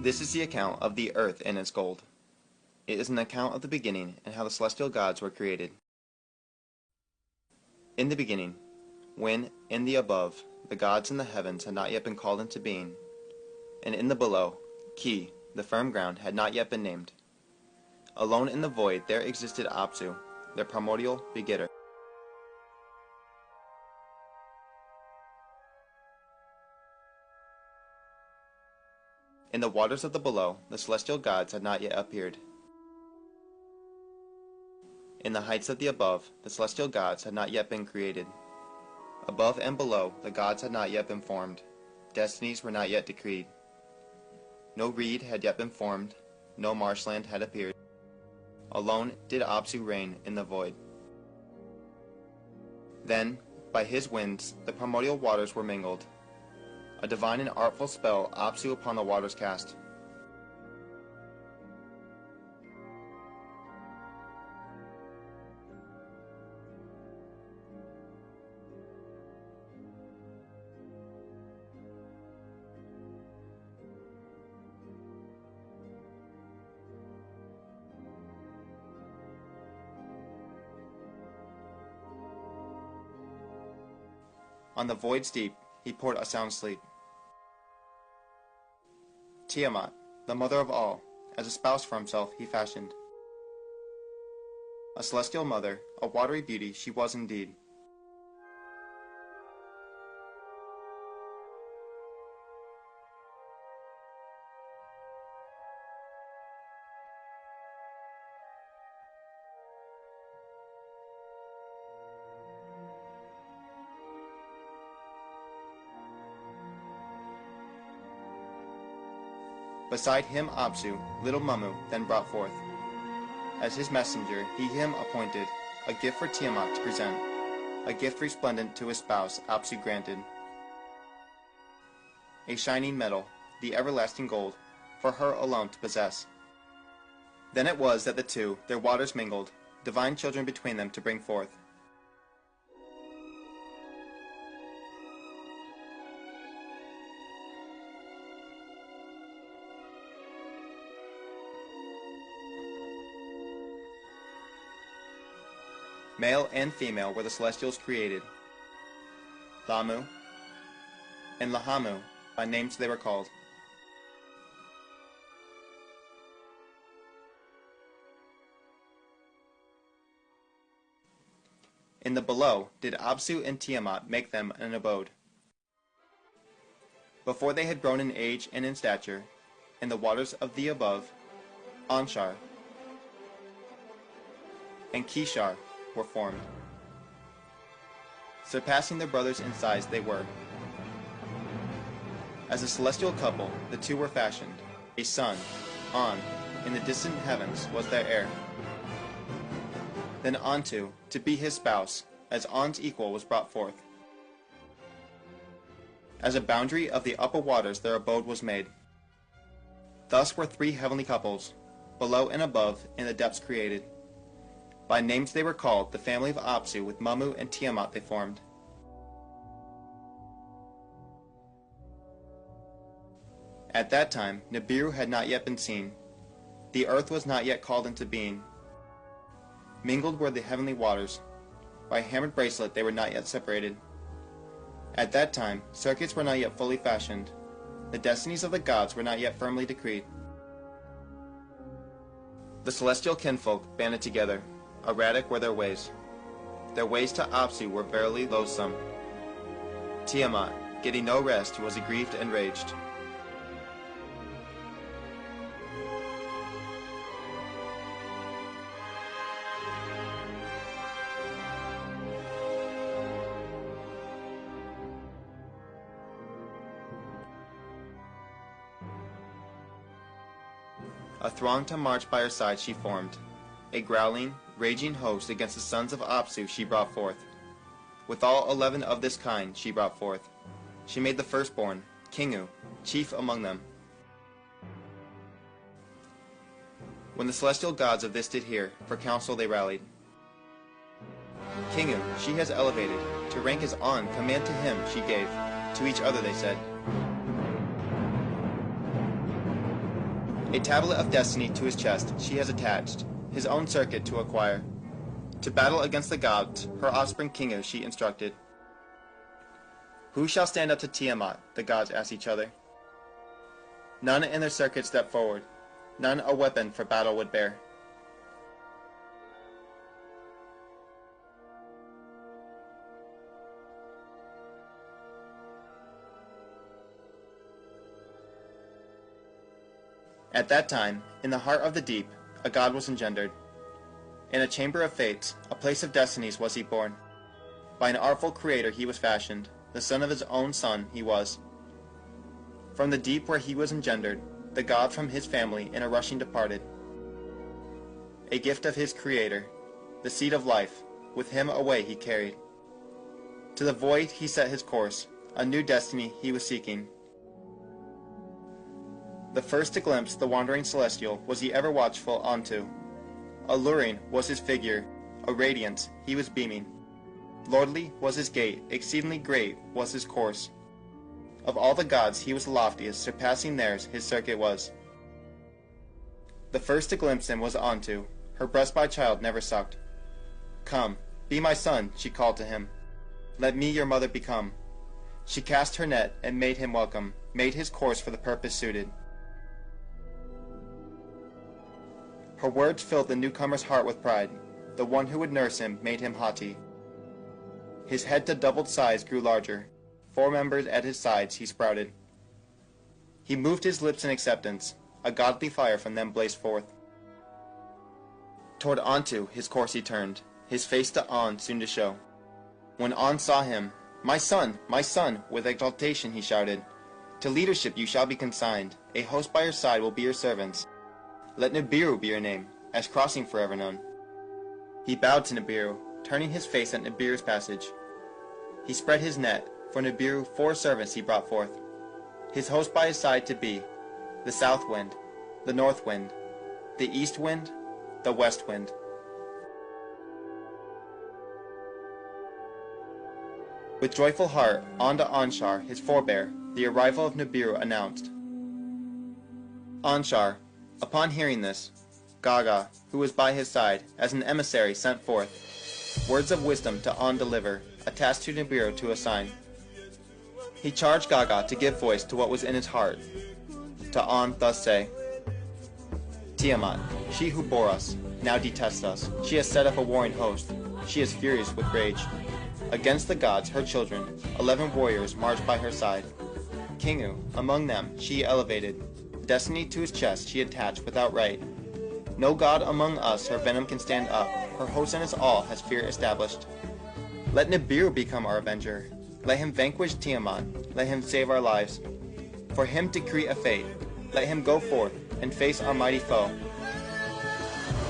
This is the account of the earth and its gold. It is an account of the beginning and how the celestial gods were created. In the beginning, when, in the above, the gods in the heavens had not yet been called into being, and in the below, Ki, the firm ground, had not yet been named. Alone in the void there existed Apsu, their primordial begetter. In the waters of the below, the celestial gods had not yet appeared. In the heights of the above, the celestial gods had not yet been created. Above and below, the gods had not yet been formed. Destinies were not yet decreed. No reed had yet been formed, no marshland had appeared. Alone did Apsu reign in the void. Then, by his winds, the primordial waters were mingled. A divine and artful spell Apsu upon the waters cast. On the void's deep, he poured a sound sleep. Tiamat, the mother of all, as a spouse for himself he fashioned. A celestial mother, a watery beauty she was indeed. Beside him Apsu, little Mummu, then brought forth. As his messenger he him appointed, a gift for Tiamat to present, a gift resplendent to his spouse Apsu granted. A shining metal, the everlasting gold, for her alone to possess. Then it was that the two, their waters mingled, divine children between them to bring forth. Male and female were the celestials created. Thamu and Lahamu, by names they were called. In the below did Apsu and Tiamat make them an abode. Before they had grown in age and in stature, in the waters of the above, Anshar and Kishar were formed. Surpassing their brothers in size they were. As a celestial couple, the two were fashioned. A son, An, in the distant heavens, was their heir. Then Antu, to be his spouse, as An's equal, was brought forth. As a boundary of the upper waters their abode was made. Thus were three heavenly couples, below and above, in the depths created. By names they were called, the family of Apsu, with Mummu and Tiamat they formed. At that time, Nibiru had not yet been seen. The earth was not yet called into being. Mingled were the heavenly waters. By a hammered bracelet they were not yet separated. At that time, circuits were not yet fully fashioned. The destinies of the gods were not yet firmly decreed. The celestial kinfolk banded together. Erratic were their ways. Their ways to Apsu were verily loathsome. Tiamat, getting no rest, was aggrieved and raged. A throng to march by her side she formed. A growling, raging host against the sons of Apsu she brought forth. With all 11 of this kind she brought forth. She made the firstborn, Kingu, chief among them. When the celestial gods of this did hear, for counsel they rallied. Kingu she has elevated, to rank as An, command to him she gave. To each other they said, A tablet of destiny to his chest she has attached, his own circuit to acquire. To battle against the gods, her offspring Kingu she instructed. Who shall stand up to Tiamat, the gods asked each other. None in their circuit stepped forward, none a weapon for battle would bear. At that time, in the heart of the deep, a god was engendered. In a chamber of fates, a place of destinies was he born. By an artful creator he was fashioned, the son of his own son he was. From the deep where he was engendered, the god from his family in a rushing departed. A gift of his creator, the seed of life, with him away he carried. To the void he set his course, a new destiny he was seeking. The first to glimpse the wandering celestial was he ever watchful onto. Alluring was his figure, a radiance he was beaming. Lordly was his gait, exceedingly great was his course. Of all the gods he was the loftiest, surpassing theirs his circuit was. The first to glimpse him was Onto, her breast by child never sucked. Come, be my son, she called to him. Let me your mother become. She cast her net and made him welcome, made his course for the purpose suited. Her words filled the newcomer's heart with pride. The one who would nurse him made him haughty. His head to doubled size grew larger. 4 members at his sides he sprouted. He moved his lips in acceptance. A godly fire from them blazed forth. Toward Onto his course he turned, his face to On soon to show. When On saw him, my son, with exultation he shouted, to leadership you shall be consigned. A host by your side will be your servants. Let Nibiru be your name, as crossing forever known. He bowed to Nibiru, turning his face at Nibiru's passage. He spread his net, for Nibiru 4 servants he brought forth. His host by his side to be, the south wind, the north wind, the east wind, the west wind. With joyful heart, on to Anshar, his forebear, the arrival of Nibiru announced. Anshar, upon hearing this, Gaga, who was by his side, as an emissary sent forth, words of wisdom to On deliver, a task to Nibiru to assign. He charged Gaga to give voice to what was in his heart. To On thus say, Tiamat, she who bore us, now detests us. She has set up a warring host. She is furious with rage. Against the gods, her children, 11 warriors marched by her side. Kingu, among them, she elevated. Destiny to his chest she attached without right. No god among us her venom can stand up. Her host and us all has fear established. Let Nibiru become our avenger. Let him vanquish Tiamat. Let him save our lives. For him decree a fate. Let him go forth and face our mighty foe.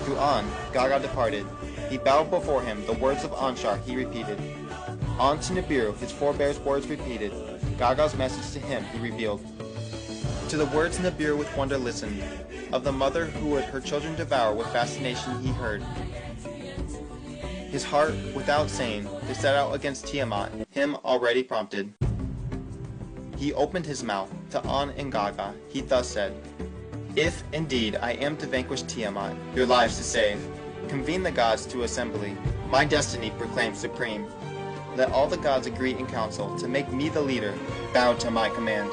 To On, Gaga departed. He bowed before him. The words of Anshar he repeated. On to Nibiru his forebears' words repeated. Gaga's message to him he revealed. To the words Nibiru with wonder listened. Of the mother who would her children devour with fascination he heard. His heart, without saying, to set out against Tiamat, him already prompted. He opened his mouth to On and Gaga. He thus said, If, indeed, I am to vanquish Tiamat, your lives to save, convene the gods to assembly. My destiny proclaim supreme. Let all the gods agree in council to make me the leader, bowed to my command.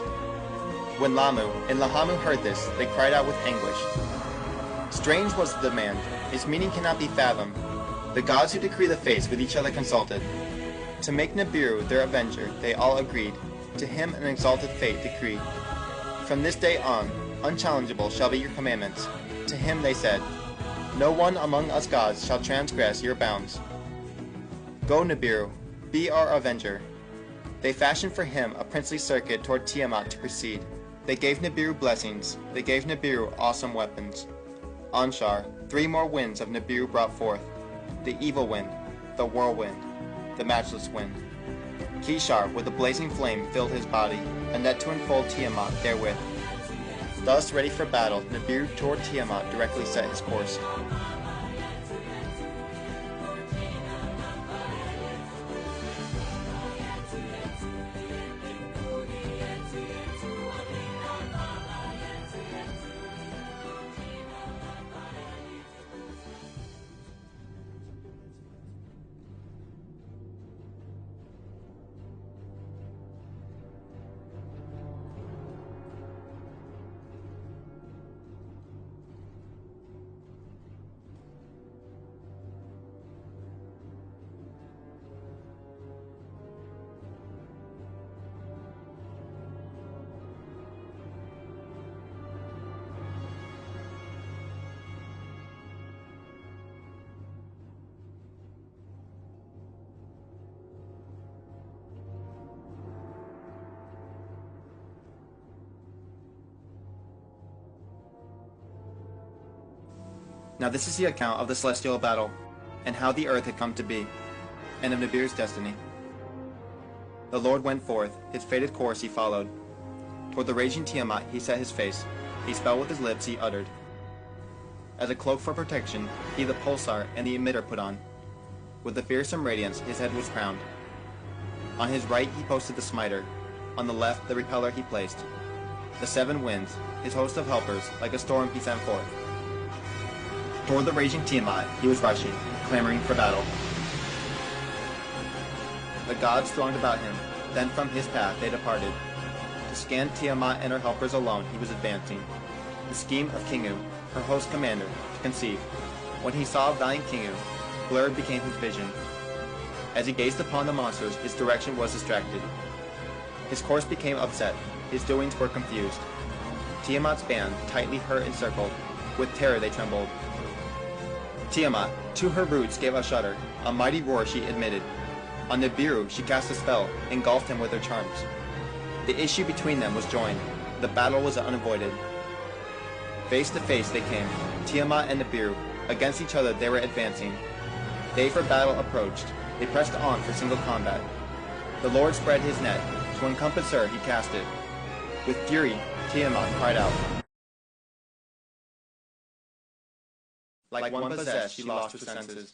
When Lamu and Lahamu heard this, they cried out with anguish. Strange was the demand. Its meaning cannot be fathomed. The gods who decree the fates with each other consulted. To make Nibiru their avenger, they all agreed. To him an exalted fate decreed. From this day on, unchallengeable shall be your commandments. To him they said, No one among us gods shall transgress your bounds. Go, Nibiru, be our avenger. They fashioned for him a princely circuit toward Tiamat to proceed. They gave Nibiru blessings. They gave Nibiru awesome weapons. Anshar, 3 more winds of Nibiru brought forth. The evil wind, the whirlwind, the matchless wind. Kishar with a blazing flame filled his body, a net to enfold Tiamat therewith. Thus ready for battle, Nibiru toward Tiamat directly set his course. Now this is the account of the celestial battle, and how the earth had come to be, and of Nibiru's destiny. The Lord went forth, his fated course he followed. Toward the raging Tiamat he set his face, a spell with his lips he uttered. As a cloak for protection, he the pulsar and the emitter put on. With the fearsome radiance his head was crowned. On his right he posted the smiter, on the left the repeller he placed. The seven winds, his host of helpers, like a storm he sent forth. Toward the raging Tiamat he was rushing, clamoring for battle. The gods thronged about him, then from his path they departed. To scan Tiamat and her helpers alone he was advancing, the scheme of Kingu, her host commander, to conceive. When he saw valiant Kingu, blurred became his vision. As he gazed upon the monsters, his direction was distracted. His course became upset, his doings were confused. Tiamat's band, tightly her encircled, with terror they trembled. Tiamat, to her roots gave a shudder, a mighty roar she emitted. On Nibiru she cast a spell, engulfed him with her charms. The issue between them was joined, the battle was unavoided. Face to face they came, Tiamat and Nibiru, against each other they were advancing. Day for battle approached, they pressed on for single combat. The Lord spread his net, to encompass her he cast it. With fury, Tiamat cried out. Like one possessed, she lost her senses.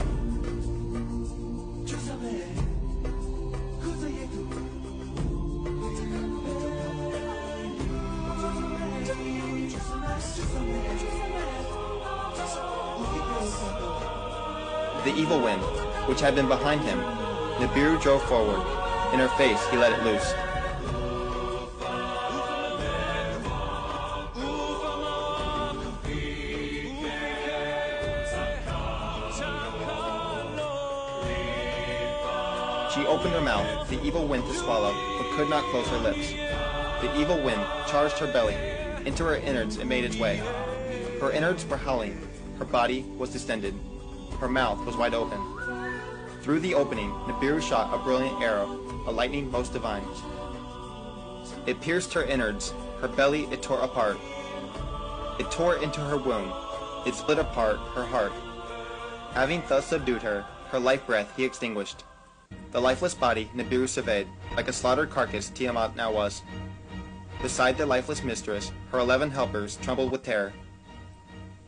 The evil wind, which had been behind him, Nibiru drove forward. In her face he let it loose. She opened her mouth, the evil wind to swallow, but could not close her lips. The evil wind charged her belly. Into her innards it made its way. Her innards were howling. Her body was distended. Her mouth was wide open. Through the opening, Nibiru shot a brilliant arrow, a lightning most divine. It pierced her innards. Her belly it tore apart. It tore into her womb. It split apart her heart. Having thus subdued her, her life breath he extinguished. The lifeless body Nibiru surveyed, like a slaughtered carcass Tiamat now was. Beside their lifeless mistress, her 11 helpers trembled with terror.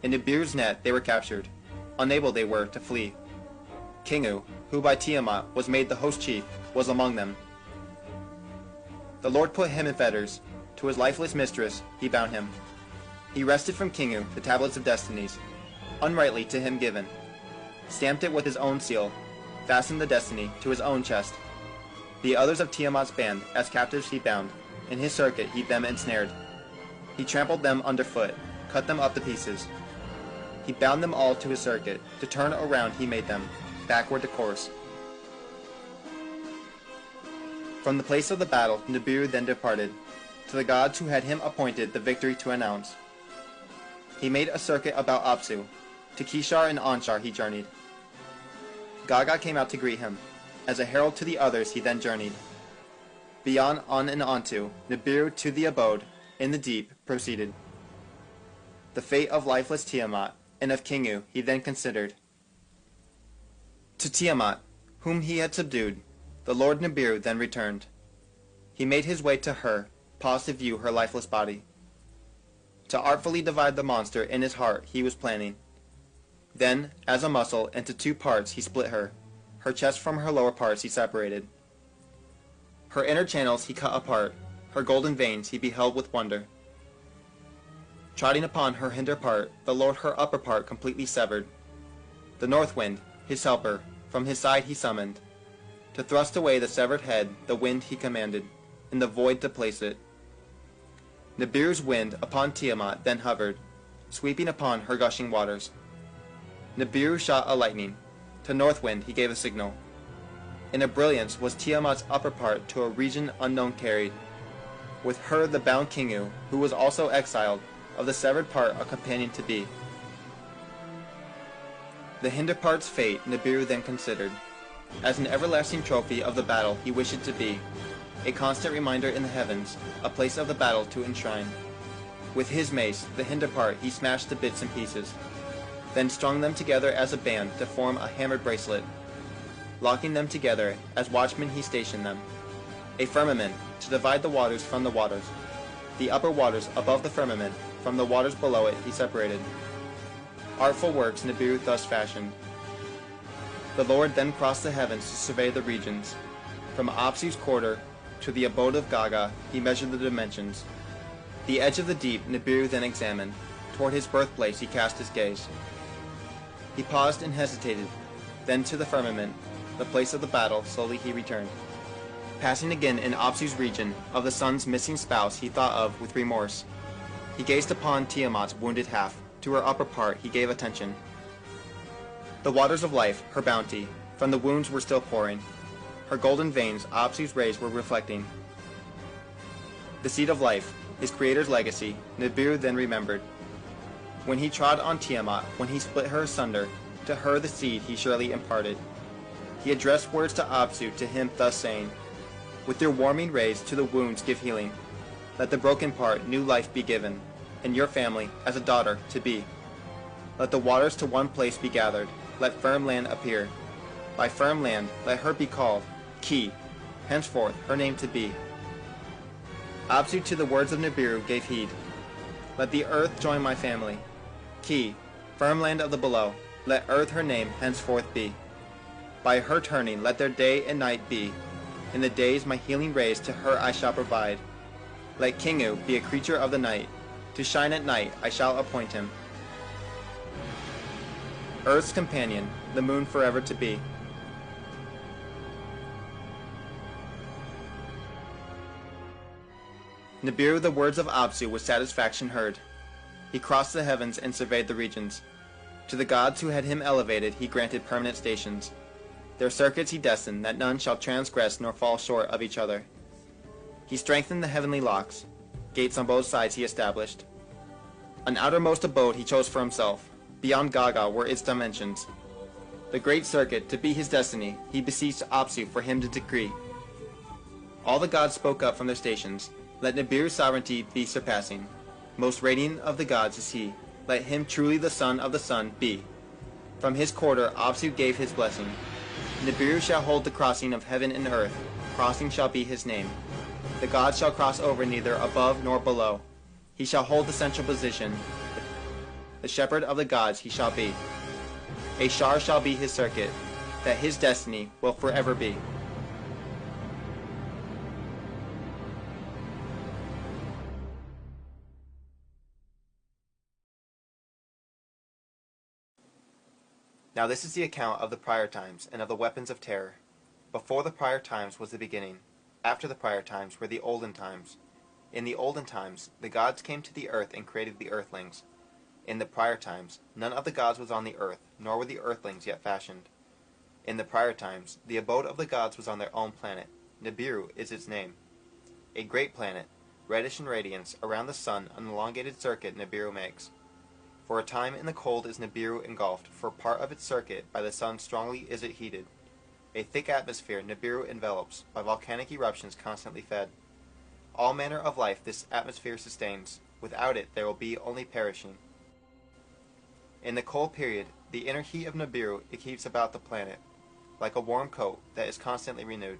In Nibiru's net they were captured. Unable they were to flee. Kingu, who by Tiamat was made the host chief, was among them. The Lord put him in fetters. To his lifeless mistress he bound him. He wrested from Kingu the tablets of destinies, unrightly to him given, stamped it with his own seal, fastened the destiny to his own chest. The others of Tiamat's band as captives he bound, in his circuit he them ensnared. He trampled them underfoot, cut them up to pieces. He bound them all to his circuit, to turn around he made them, backward to course. From the place of the battle Nibiru then departed, to the gods who had him appointed the victory to announce. He made a circuit about Apsu, to Kishar and Anshar he journeyed. Gaga came out to greet him. As a herald to the others he then journeyed. Beyond on and onto, Nibiru to the abode, in the deep, proceeded. The fate of lifeless Tiamat, and of Kingu he then considered. To Tiamat, whom he had subdued, the Lord Nibiru then returned. He made his way to her, paused to view her lifeless body. To artfully divide the monster in his heart he was planning. Then, as a muscle, into 2 parts he split her. Her chest from her lower parts he separated. Her inner channels he cut apart. Her golden veins he beheld with wonder. Trotting upon her hinder part, the Lord her upper part completely severed. The north wind, his helper, from his side he summoned. To thrust away the severed head, the wind he commanded, in the void to place it. Nibiru's wind upon Tiamat then hovered, sweeping upon her gushing waters. Nibiru shot a lightning. To Northwind he gave a signal. In a brilliance was Tiamat's upper part to a region unknown carried. With her the bound Kingu, who was also exiled, of the severed part a companion to be. The hinder part's fate Nibiru then considered. As an everlasting trophy of the battle he wished it to be, a constant reminder in the heavens, a place of the battle to enshrine. With his mace, the hinder part he smashed to bits and pieces. then strung them together as a band to form a hammered bracelet. Locking them together, as watchmen he stationed them. A firmament, to divide the waters from the waters. The upper waters above the firmament, from the waters below it he separated. Artful works Nibiru thus fashioned. The Lord then crossed the heavens to survey the regions. From Apsu's quarter to the abode of Gaga he measured the dimensions. The edge of the deep Nibiru then examined. Toward his birthplace he cast his gaze. He paused and hesitated. Then to the firmament, the place of the battle, slowly he returned. Passing again in Apsu's region, of the sun's missing spouse he thought of with remorse. He gazed upon Tiamat's wounded half. To her upper part he gave attention. The waters of life, her bounty, from the wounds were still pouring. Her golden veins Apsu's rays were reflecting. The seed of life, his creator's legacy, Nibiru then remembered. When he trod on Tiamat, when he split her asunder, to her the seed he surely imparted. He addressed words to Apsu, to him thus saying, with your warming rays to the wounds give healing. Let the broken part new life be given, and your family, as a daughter, to be. Let the waters to one place be gathered, let firm land appear. By firm land let her be called, Ki, henceforth her name to be. Apsu to the words of Nibiru gave heed. Let the earth join my family. Ki, firm land of the below, let earth her name henceforth be. By her turning let their day and night be. In the days my healing rays to her I shall provide. Let Kingu be a creature of the night. To shine at night I shall appoint him. Earth's companion, the moon forever to be. Nibiru the words of Apsu with satisfaction heard. He crossed the heavens and surveyed the regions. To the gods who had him elevated he granted permanent stations. Their circuits he destined, that none shall transgress nor fall short of each other. He strengthened the heavenly locks. Gates on both sides he established. An outermost abode he chose for himself. Beyond Gaga were its dimensions. The great circuit, to be his destiny, he beseeched Apsu for him to decree. All the gods spoke up from their stations. Let Nibiru's sovereignty be surpassing. Most radiant of the gods is he. Let him truly the son of the sun be. From his quarter Apsu gave his blessing. Nibiru shall hold the crossing of heaven and earth. Crossing shall be his name. The gods shall cross over neither above nor below. He shall hold the central position. The shepherd of the gods he shall be. A shar shall be his circuit, that his destiny will forever be. Now this is the account of the prior times, and of the weapons of terror. Before the prior times was the beginning. After the prior times were the olden times. In the olden times, the gods came to the earth and created the earthlings. In the prior times, none of the gods was on the earth, nor were the earthlings yet fashioned. In the prior times, the abode of the gods was on their own planet. Nibiru is its name. A great planet, reddish in radiance, around the sun an elongated circuit Nibiru makes. For a time in the cold is Nibiru engulfed, for part of its circuit by the sun strongly is it heated. A thick atmosphere Nibiru envelops, by volcanic eruptions constantly fed. All manner of life this atmosphere sustains. Without it there will be only perishing. In the cold period, the inner heat of Nibiru it keeps about the planet, like a warm coat that is constantly renewed.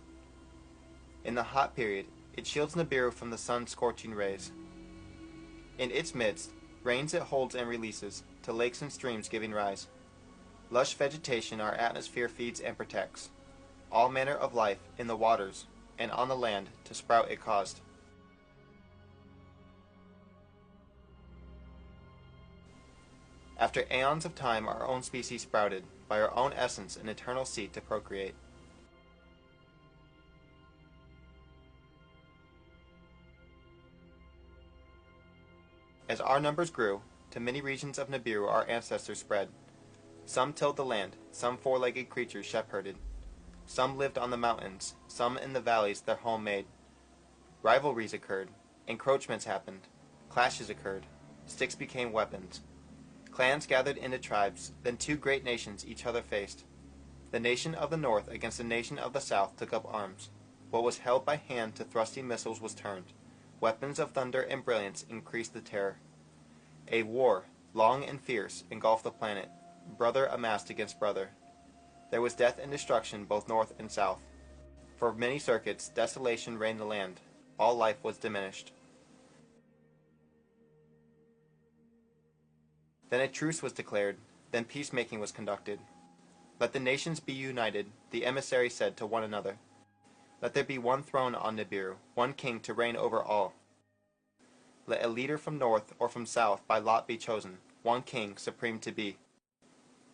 In the hot period, it shields Nibiru from the sun's scorching rays. In its midst, rains it holds and releases, to lakes and streams giving rise. Lush vegetation our atmosphere feeds and protects. All manner of life in the waters and on the land to sprout it caused. After aeons of time our own species sprouted, by our own essence an eternal seed to procreate. As our numbers grew, to many regions of Nibiru our ancestors spread. Some tilled the land, some four-legged creatures shepherded. Some lived on the mountains, some in the valleys their home made. Rivalries occurred, encroachments happened, clashes occurred, sticks became weapons. Clans gathered into tribes, then two great nations each other faced. The nation of the north against the nation of the south took up arms. What was held by hand to thrusting missiles was turned. Weapons of thunder and brilliance increased the terror. A war, long and fierce, engulfed the planet. brother amassed against brother. There was death and destruction both north and south. For many circuits, desolation reigned the land. All life was diminished. Then a truce was declared. Then peacemaking was conducted. Let the nations be united, the emissary said to one another. Let there be one throne on Nibiru, one king to reign over all. Let a leader from north or from south by lot be chosen, one king supreme to be.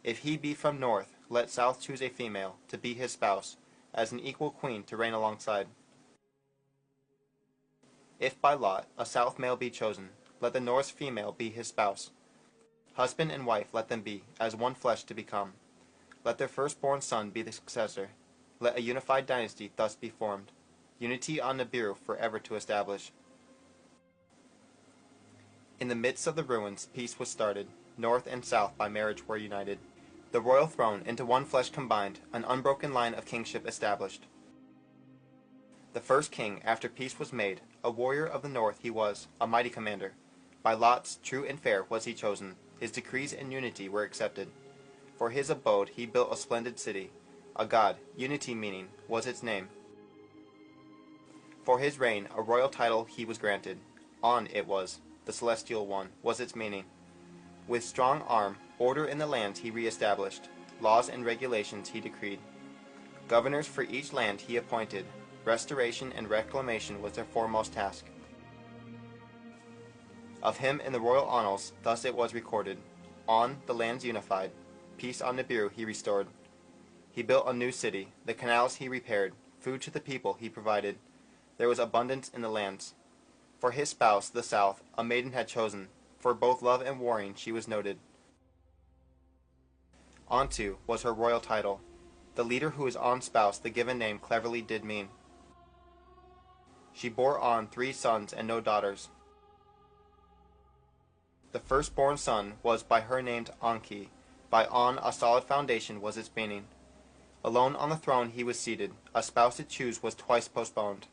If he be from north, let south choose a female to be his spouse, as an equal queen to reign alongside. If by lot a south male be chosen, let the north female be his spouse. Husband and wife let them be, as one flesh to become. Let their firstborn son be the successor. Let a unified dynasty thus be formed, unity on Nibiru forever to establish. In the midst of the ruins, peace was started. North and south by marriage were united. The royal throne into one flesh combined, an unbroken line of kingship established. The first king after peace was made, a warrior of the north he was, a mighty commander. By lots, true and fair, was he chosen. His decrees in unity were accepted. For his abode he built a splendid city. A god, unity meaning, was its name. For his reign a royal title he was granted. On it was, the celestial one, was its meaning. With strong arm, order in the lands he re-established. Laws and regulations he decreed. Governors for each land he appointed. Restoration and reclamation was their foremost task. Of him in the royal annals, thus it was recorded. On, the lands unified. Peace on Nibiru he restored. He built a new city. The canals he repaired. Food to the people he provided. There was abundance in the lands. For his spouse, the south, a maiden had chosen. For both love and warring she was noted. Onto was her royal title. The leader who is On's spouse the given name cleverly did mean. She bore On 3 sons and no daughters. The firstborn son was by her named Enki. By On a solid foundation was its meaning. Alone on the throne he was seated. A spouse to choose was twice postponed.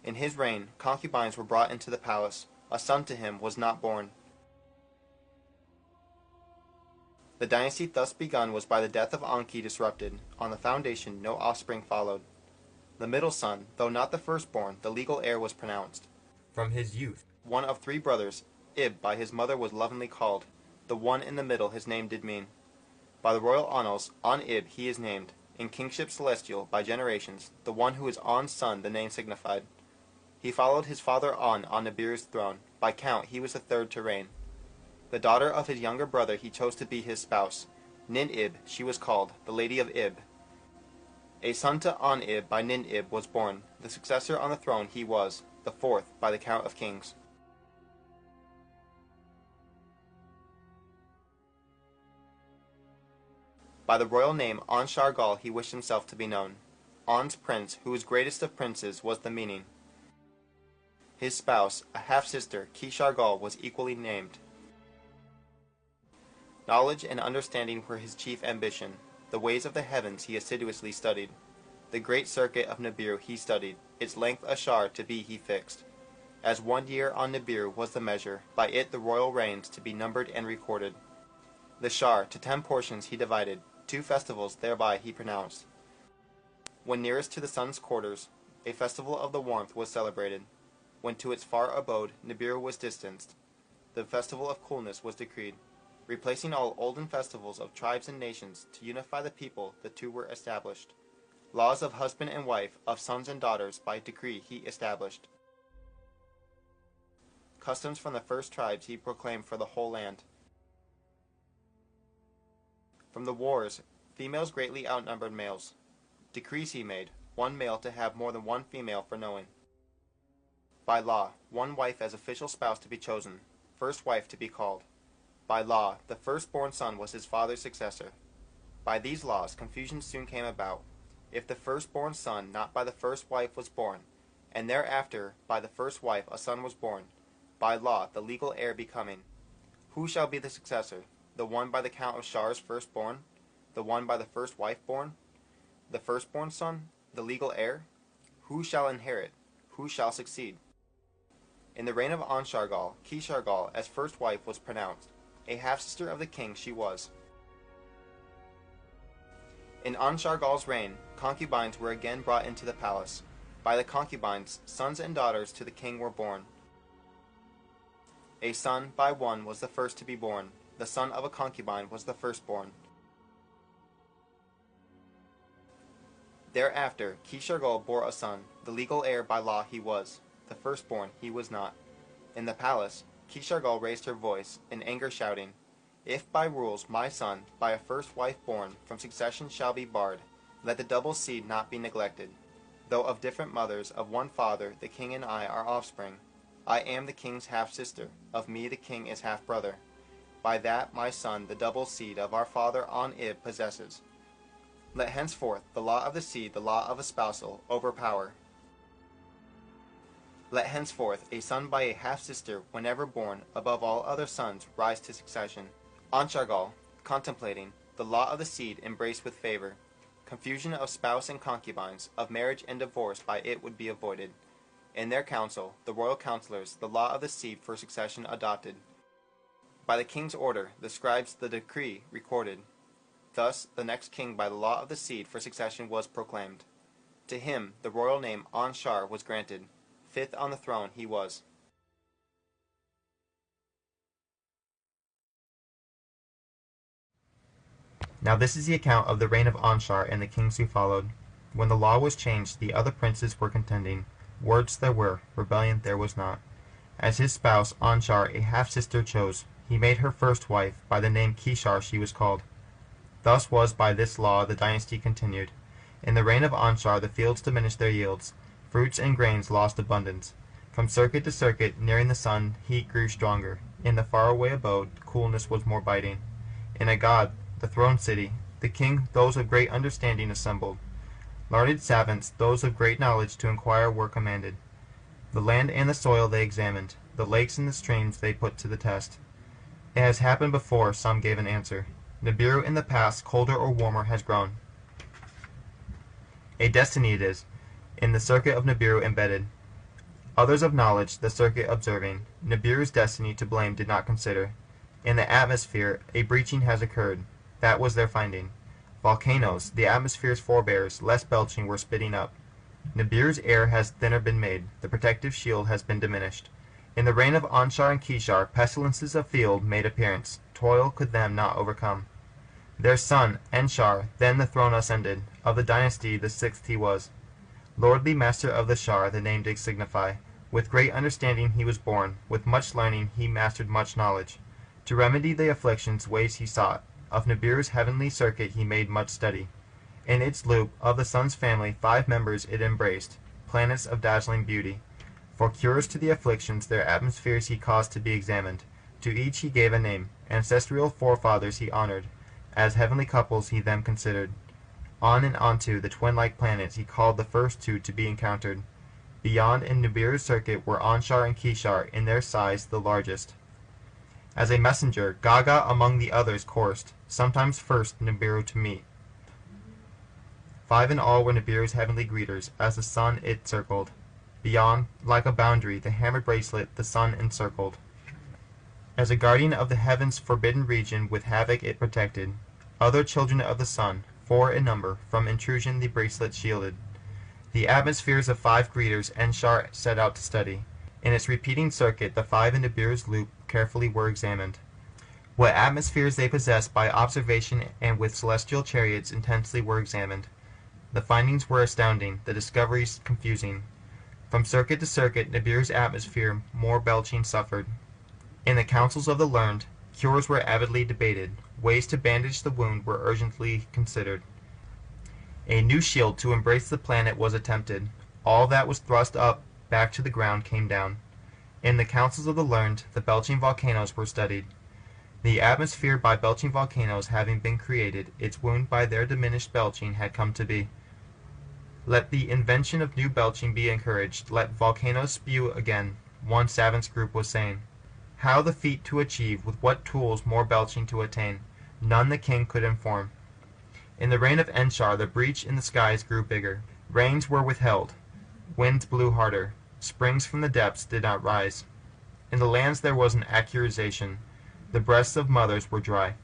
In his reign, concubines were brought into the palace. A son to him was not born. The dynasty thus begun was by the death of Enki disrupted. On the foundation no offspring followed. The middle son, though not the firstborn, the legal heir was pronounced. From his youth, one of 3 brothers, Ib by his mother was lovingly called. The one in the middle his name did mean. By the royal annals, On Ib he is named. In kingship celestial, by generations, the one who is On's son the name signified. He followed his father on Nibiru's throne. By count he was the 3rd to reign. The daughter of his younger brother he chose to be his spouse. Nin-Ib she was called, the Lady of Ib. A son to On-Ib by Nin-Ib was born. The successor on the throne he was, the 4th by the count of kings. By the royal name On-Shargal he wished himself to be known. On's prince, who was greatest of princes, was the meaning. His spouse, a half-sister, Ki-Shargal, was equally named. Knowledge and understanding were his chief ambition. The ways of the heavens he assiduously studied. The great circuit of Nibiru he studied. Its length a shar to be he fixed. As 1 year on Nibiru was the measure, by it the royal reigns to be numbered and recorded. The shar to 10 portions he divided. 2 festivals thereby he pronounced. When nearest to the sun's quarters, a festival of the warmth was celebrated. When to its far abode Nibiru was distanced, the festival of coolness was decreed. Replacing all olden festivals of tribes and nations, to unify the people, the 2 were established. Laws of husband and wife, of sons and daughters, by decree he established. Customs from the first tribes he proclaimed for the whole land. From the wars, females greatly outnumbered males. Decrees he made, 1 male to have more than 1 female for knowing. By law, 1 wife as official spouse to be chosen, first wife to be called. By law, the firstborn son was his father's successor. By these laws, confusion soon came about. If the firstborn son not by the first wife was born, and thereafter by the first wife a son was born, by law the legal heir becoming, who shall be the successor? The one by the count of Shar's firstborn? The one by the first wife born? The firstborn son? The legal heir? Who shall inherit? Who shall succeed? In the reign of Anshargal, Ki-Shargal as first wife was pronounced. A half-sister of the king she was. In Anshargal's reign, concubines were again brought into the palace. By the concubines, sons and daughters to the king were born. A son by one was the first to be born. The son of a concubine was the firstborn. Thereafter, Ki-Shargul bore a son. The legal heir by law he was. The firstborn he was not. In the palace, Ki-Shargul raised her voice, in anger shouting, "If by rules my son, by a first wife born, from succession shall be barred, let the double seed not be neglected. Though of different mothers, of one father, the king and I are offspring. I am the king's half-sister, of me the king is half-brother. By that my son the double seed of our father On-Ib possesses. Let henceforth the law of the seed, the law of espousal, overpower. Let henceforth a son by a half-sister, whenever born, above all other sons, rise to succession." Anshargal, contemplating, the law of the seed embraced with favor. Confusion of spouse and concubines, of marriage and divorce by it would be avoided. In their council, the royal councillors, the law of the seed for succession adopted. By the king's order, the scribes the decree recorded. Thus, the next king by the law of the seed for succession was proclaimed. To him, the royal name Anshar was granted. Fifth on the throne he was. Now this is the account of the reign of Anshar and the kings who followed. When the law was changed, the other princes were contending. Words there were, rebellion there was not. As his spouse, Anshar, a half-sister chose. He made her first wife, by the name Kishar she was called. Thus was by this law the dynasty continued. In the reign of Anshar the fields diminished their yields. Fruits and grains lost abundance. From circuit to circuit, nearing the sun, heat grew stronger. In the faraway abode, coolness was more biting. In Agad, the throne city, the king, those of great understanding assembled. Learned savants, those of great knowledge to inquire were commanded. The land and the soil they examined. The lakes and the streams they put to the test. It has happened before, some gave an answer. Nibiru in the past, colder or warmer, has grown. A destiny it is, in the circuit of Nibiru embedded. Others of knowledge, the circuit observing, Nibiru's destiny to blame did not consider. In the atmosphere, a breaching has occurred. That was their finding. Volcanoes, the atmosphere's forebears, less belching, were spitting up. Nibiru's air has thinner been made. The protective shield has been diminished. In the reign of Anshar and Kishar, pestilences of field made appearance. Toil could them not overcome. Their son, Enshar, then the throne ascended. Of the dynasty the sixth he was. Lordly master of the Shar, the name did signify. With great understanding he was born. With much learning he mastered much knowledge. To remedy the afflictions, ways he sought. Of Nibiru's heavenly circuit he made much study. In its loop, of the sun's family, 5 members it embraced, planets of dazzling beauty. For cures to the afflictions, their atmospheres he caused to be examined. To each he gave a name. Ancestral forefathers he honored. As heavenly couples he them considered. On and onto the twin-like planets he called the first 2 to be encountered. Beyond in Nibiru's circuit were Anshar and Kishar, in their size the largest. As a messenger, Gaga among the others coursed, sometimes first Nibiru to meet. 5 in all were Nibiru's heavenly greeters, as the sun it circled. Beyond, like a boundary, the hammered bracelet the sun encircled. As a guardian of the heaven's forbidden region with havoc it protected. Other children of the sun, 4 in number, from intrusion the bracelet shielded. The atmospheres of 5 greeters Enshar set out to study. In its repeating circuit the 5 in Nibiru's loop carefully were examined. What atmospheres they possessed by observation and with celestial chariots intensely were examined. The findings were astounding, the discoveries confusing. From circuit to circuit Nibiru's atmosphere more belching suffered. In the councils of the learned, cures were avidly debated. Ways to bandage the wound were urgently considered. A new shield to embrace the planet was attempted. All that was thrust up back to the ground came down. In the councils of the learned, the belching volcanoes were studied. The atmosphere by belching volcanoes having been created, its wound by their diminished belching had come to be. Let the invention of new belching be encouraged. Let volcanoes spew again, one savants group was saying. How the feat to achieve, with what tools more belching to attain, none the king could inform. In the reign of Enshar the breach in the skies grew bigger. Rains were withheld. Winds blew harder. Springs from the depths did not rise. In the lands there was an accusation. The breasts of mothers were dry.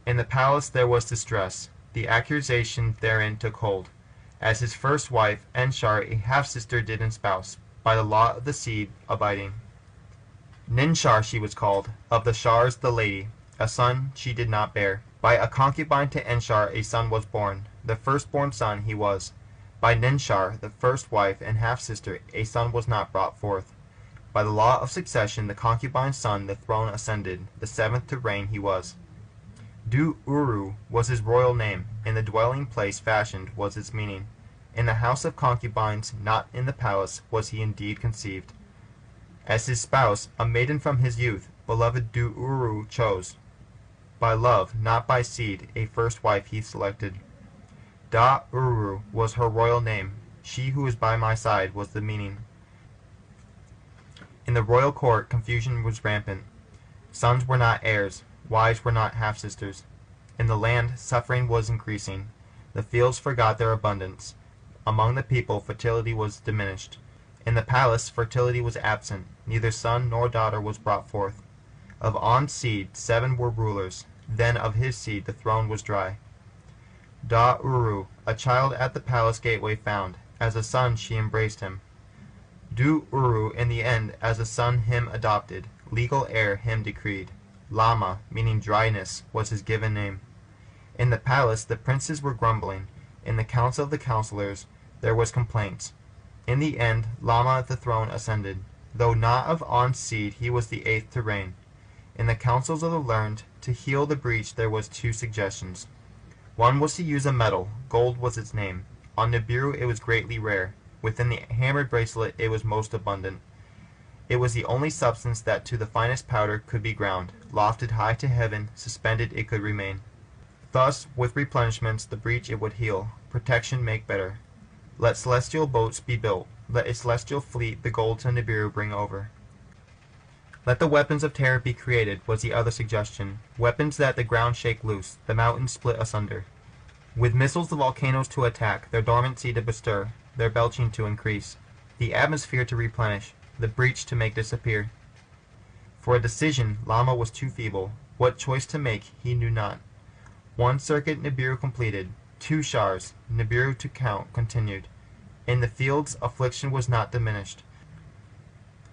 In the palace there was distress. the accusation therein took hold, as his first wife, Enshar, a half-sister, did espouse, by the law of the seed abiding. Ninshar she was called, of the Shars the lady, a son she did not bear. By a concubine to Enshar a son was born, the firstborn son he was. By Ninshar, the first wife and half-sister, a son was not brought forth. By the law of succession the concubine's son the throne ascended, the seventh to reign he was. Du-Uru was his royal name, in the dwelling place fashioned was its meaning. In the house of concubines, not in the palace, was he indeed conceived. As his spouse, a maiden from his youth, beloved Du-Uru chose. By love, not by seed, a first wife he selected. Da-Uru was her royal name, she who is by my side was the meaning. In the royal court confusion was rampant. Sons were not heirs, wives were not half-sisters. In the land suffering was increasing. The fields forgot their abundance. Among the people fertility was diminished. In the palace fertility was absent, neither son nor daughter was brought forth. Of On's seed 7 were rulers, then of his seed the throne was dry. Da-Uru, a child at the palace gateway found, as a son she embraced him. Du-Uru in the end as a son him adopted, legal heir him decreed. Lama, meaning dryness, was his given name. In the palace the princes were grumbling, in the council of the counselors there was complaints. In the end Lama the throne ascended, though not of On's seed he was the 8th to reign. In the councils of the learned, to heal the breach there was 2 suggestions. One was to use a metal, gold was its name. On Nibiru it was greatly rare, within the hammered bracelet it was most abundant. It was the only substance that to the finest powder could be ground, lofted high to heaven, suspended it could remain. Thus, with replenishments, the breach it would heal, protection make better. Let celestial boats be built, let a celestial fleet the gold to Nibiru bring over. Let the weapons of terror be created, was the other suggestion, weapons that the ground shake loose, the mountains split asunder. With missiles the volcanoes to attack, their dormancy to bestir, their belching to increase, the atmosphere to replenish, the breach to make disappear. For a decision Lama was too feeble, what choice to make he knew not. 1 circuit Nibiru completed, 2 shars, Nibiru to count continued. In the fields affliction was not diminished.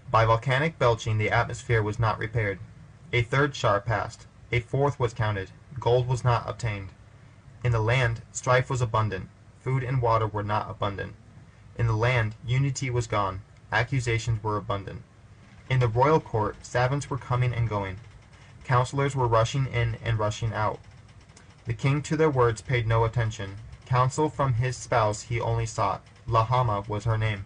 By volcanic belching the atmosphere was not repaired. A 3rd shar passed, a 4th was counted, gold was not obtained. In the land strife was abundant, food and water were not abundant. In the land unity was gone, accusations were abundant. In the royal court savants were coming and going. Counselors were rushing in and rushing out. The king to their words paid no attention. Counsel from his spouse he only sought. Lahama was her name.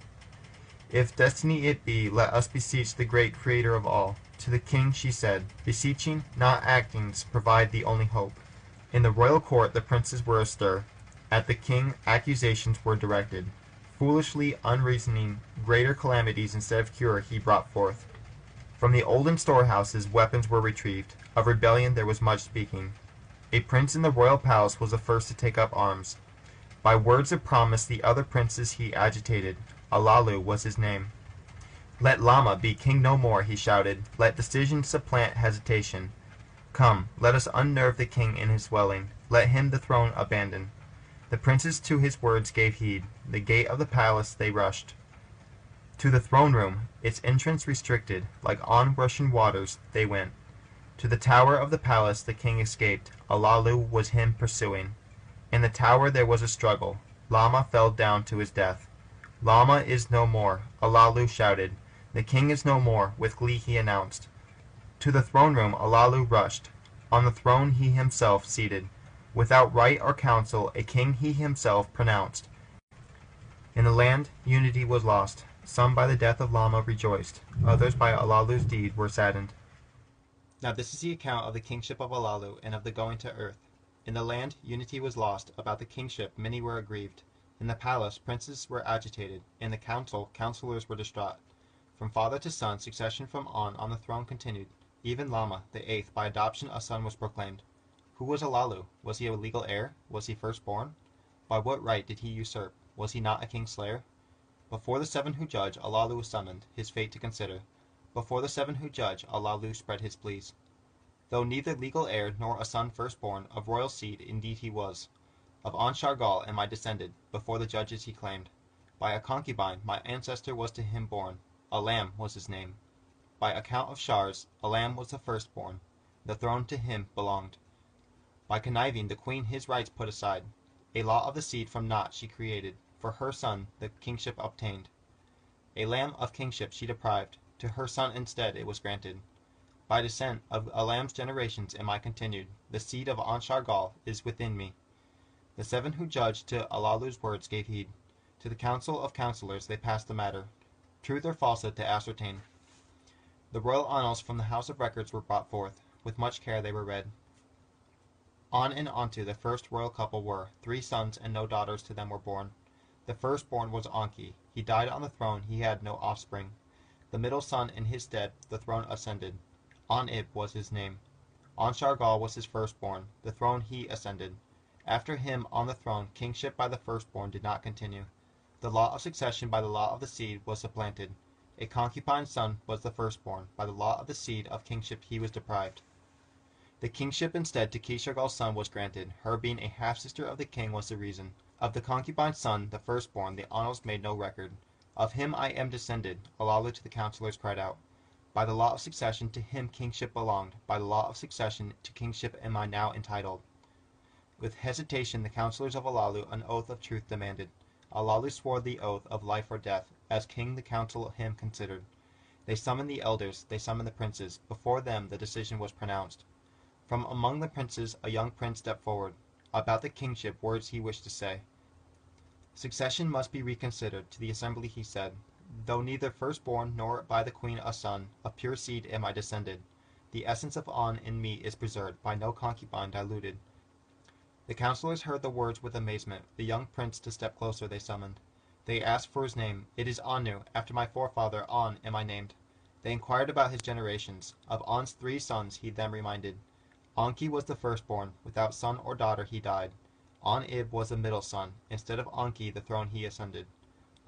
If destiny it be, let us beseech the great creator of all. To the king she said, beseeching, not actings, provide the only hope. In the royal court the princes were astir. At the king accusations were directed. Foolishly unreasoning, greater calamities instead of cure he brought forth. From the olden storehouses weapons were retrieved. Of rebellion there was much speaking. A prince in the royal palace was the first to take up arms. By words of promise the other princes he agitated. Alalu was his name. Let Lama be king no more, he shouted. Let decision supplant hesitation. Come, let us unnerve the king in his dwelling. Let him the throne abandon. The princes to his words gave heed. The gate of the palace they rushed. To the throne room, its entrance restricted, like on-rushing waters, they went. To the tower of the palace the king escaped. Alalu was him pursuing. In the tower there was a struggle. Lama fell down to his death. Lama is no more, Alalu shouted. The king is no more, with glee he announced. To the throne room Alalu rushed. On the throne he himself seated. Without right or counsel a king he himself pronounced. In the land unity was lost. Some by the death of Lama rejoiced. Others by Alalu's deed were saddened. Now this is the account of the kingship of Alalu and of the going to earth. In the land unity was lost. About the kingship many were aggrieved. In the palace princes were agitated. In the council counselors were distraught. From father to son succession from on the throne continued. Even Lama, the 8th, by adoption a son was proclaimed. Who was Alalu? Was he a legal heir? Was he firstborn? By what right did he usurp? Was he not a king slayer? Before the 7 who judge, Alalu was summoned, his fate to consider. Before the 7 who judge, Alalu spread his pleas. Though neither legal heir nor a son firstborn, of royal seed indeed he was. Of An-Shargal am I descended, before the judges he claimed. By a concubine my ancestor was to him born, Alam was his name. By account of Shars, Alam was the firstborn, the throne to him belonged. By conniving the queen his rights put aside, a law of the seed from naught she created, for her son the kingship obtained. A lamb of kingship she deprived, to her son instead it was granted. By descent of Alam's generations am I continued, the seed of An-Shargal is within me. The seven who judged to Alalu's words gave heed. To the council of councillors they passed the matter, truth or falsehood to ascertain. The royal annals from the House of Records were brought forth. With much care they were read. On and Onto the first royal couple were. 3 sons and no daughters to them were born. The firstborn was Enki. He died on the throne, he had no offspring. The middle son in his stead the throne ascended. On-Ib was his name. An-Shargal was his firstborn. The throne he ascended. After him on the throne kingship by the firstborn did not continue. The law of succession by the law of the seed was supplanted. A concubine's son was the firstborn. By the law of the seed of kingship he was deprived. The kingship instead to Ki-Shargal's son was granted. Her being a half-sister of the king was the reason. Of the concubine's son, the firstborn, the annals made no record. Of him I am descended, Alalu to the councillors cried out. By the law of succession to him kingship belonged. By the law of succession to kingship am I now entitled. With hesitation the councillors of Alalu an oath of truth demanded. Alalu swore the oath of life or death. As king the council him considered. They summoned the elders, they summoned the princes. Before them the decision was pronounced. From among the princes a young prince stepped forward. About the kingship words he wished to say. Succession must be reconsidered, to the assembly he said. Though neither firstborn nor by the queen a son, of pure seed am I descended. The essence of An in me is preserved, by no concubine diluted. The councillors heard the words with amazement. The young prince to step closer they summoned. They asked for his name. It is Anu, after my forefather An am I named. They inquired about his generations. Of An's 3 sons he them reminded. Enki was the firstborn. Without son or daughter he died. On-Ib was the middle son. Instead of Enki the throne he ascended.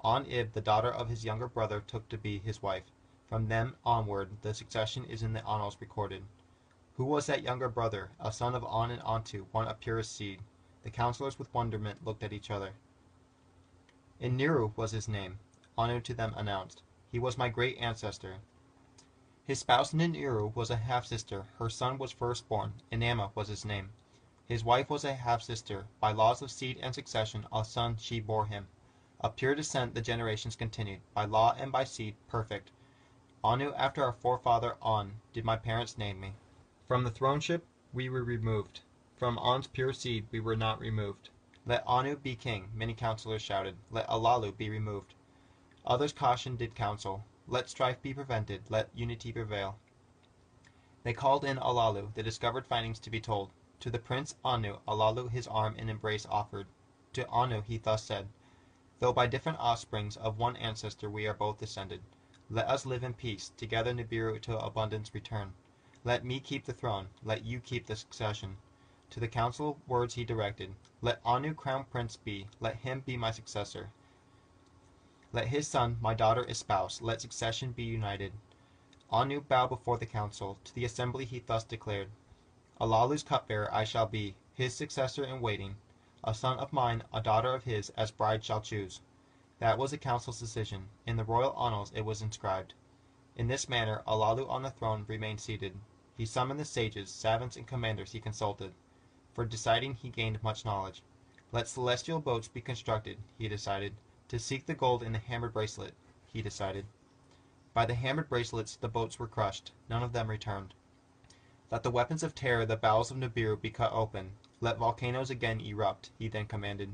On-Ib the daughter of his younger brother took to be his wife. From them onward the succession is in the annals recorded. Who was that younger brother? A son of An and Antu, one of purest seed. The councillors with wonderment looked at each other. Niru was his name. Anu to them announced. He was my great ancestor. His spouse Niru was a half-sister. Her son was firstborn. Inama was his name. His wife was a half-sister. By laws of seed and succession a son she bore him. Of pure descent the generations continued. By law and by seed perfect. Anu after our forefather An did my parents name me. From the throneship we were removed. From An's pure seed we were not removed. Let Anu be king, many councillors shouted. Let Alalu be removed. Others caution did counsel. Let strife be prevented, let unity prevail. They called in Alalu, the discovered findings to be told. To the prince Anu, Alalu his arm in embrace offered. To Anu he thus said, though by different offsprings of one ancestor we are both descended, let us live in peace, together Nibiru to abundance return. Let me keep the throne, let you keep the succession. To the council words he directed, let Anu crown prince be, let him be my successor. Let his son my daughter espouse, let succession be united. Anu bowed before the council, to the assembly he thus declared, Alalu's cupbearer I shall be, his successor in waiting. A son of mine, a daughter of his, as bride shall choose. That was the council's decision. In the royal annals it was inscribed. In this manner Alalu on the throne remained seated. He summoned the sages, savants, and commanders he consulted. For deciding he gained much knowledge. Let celestial boats be constructed, he decided, to seek the gold in the hammered bracelet, he decided. By the hammered bracelets the boats were crushed, none of them returned. Let the weapons of terror the bowels of Nibiru be cut open, let volcanoes again erupt, he then commanded.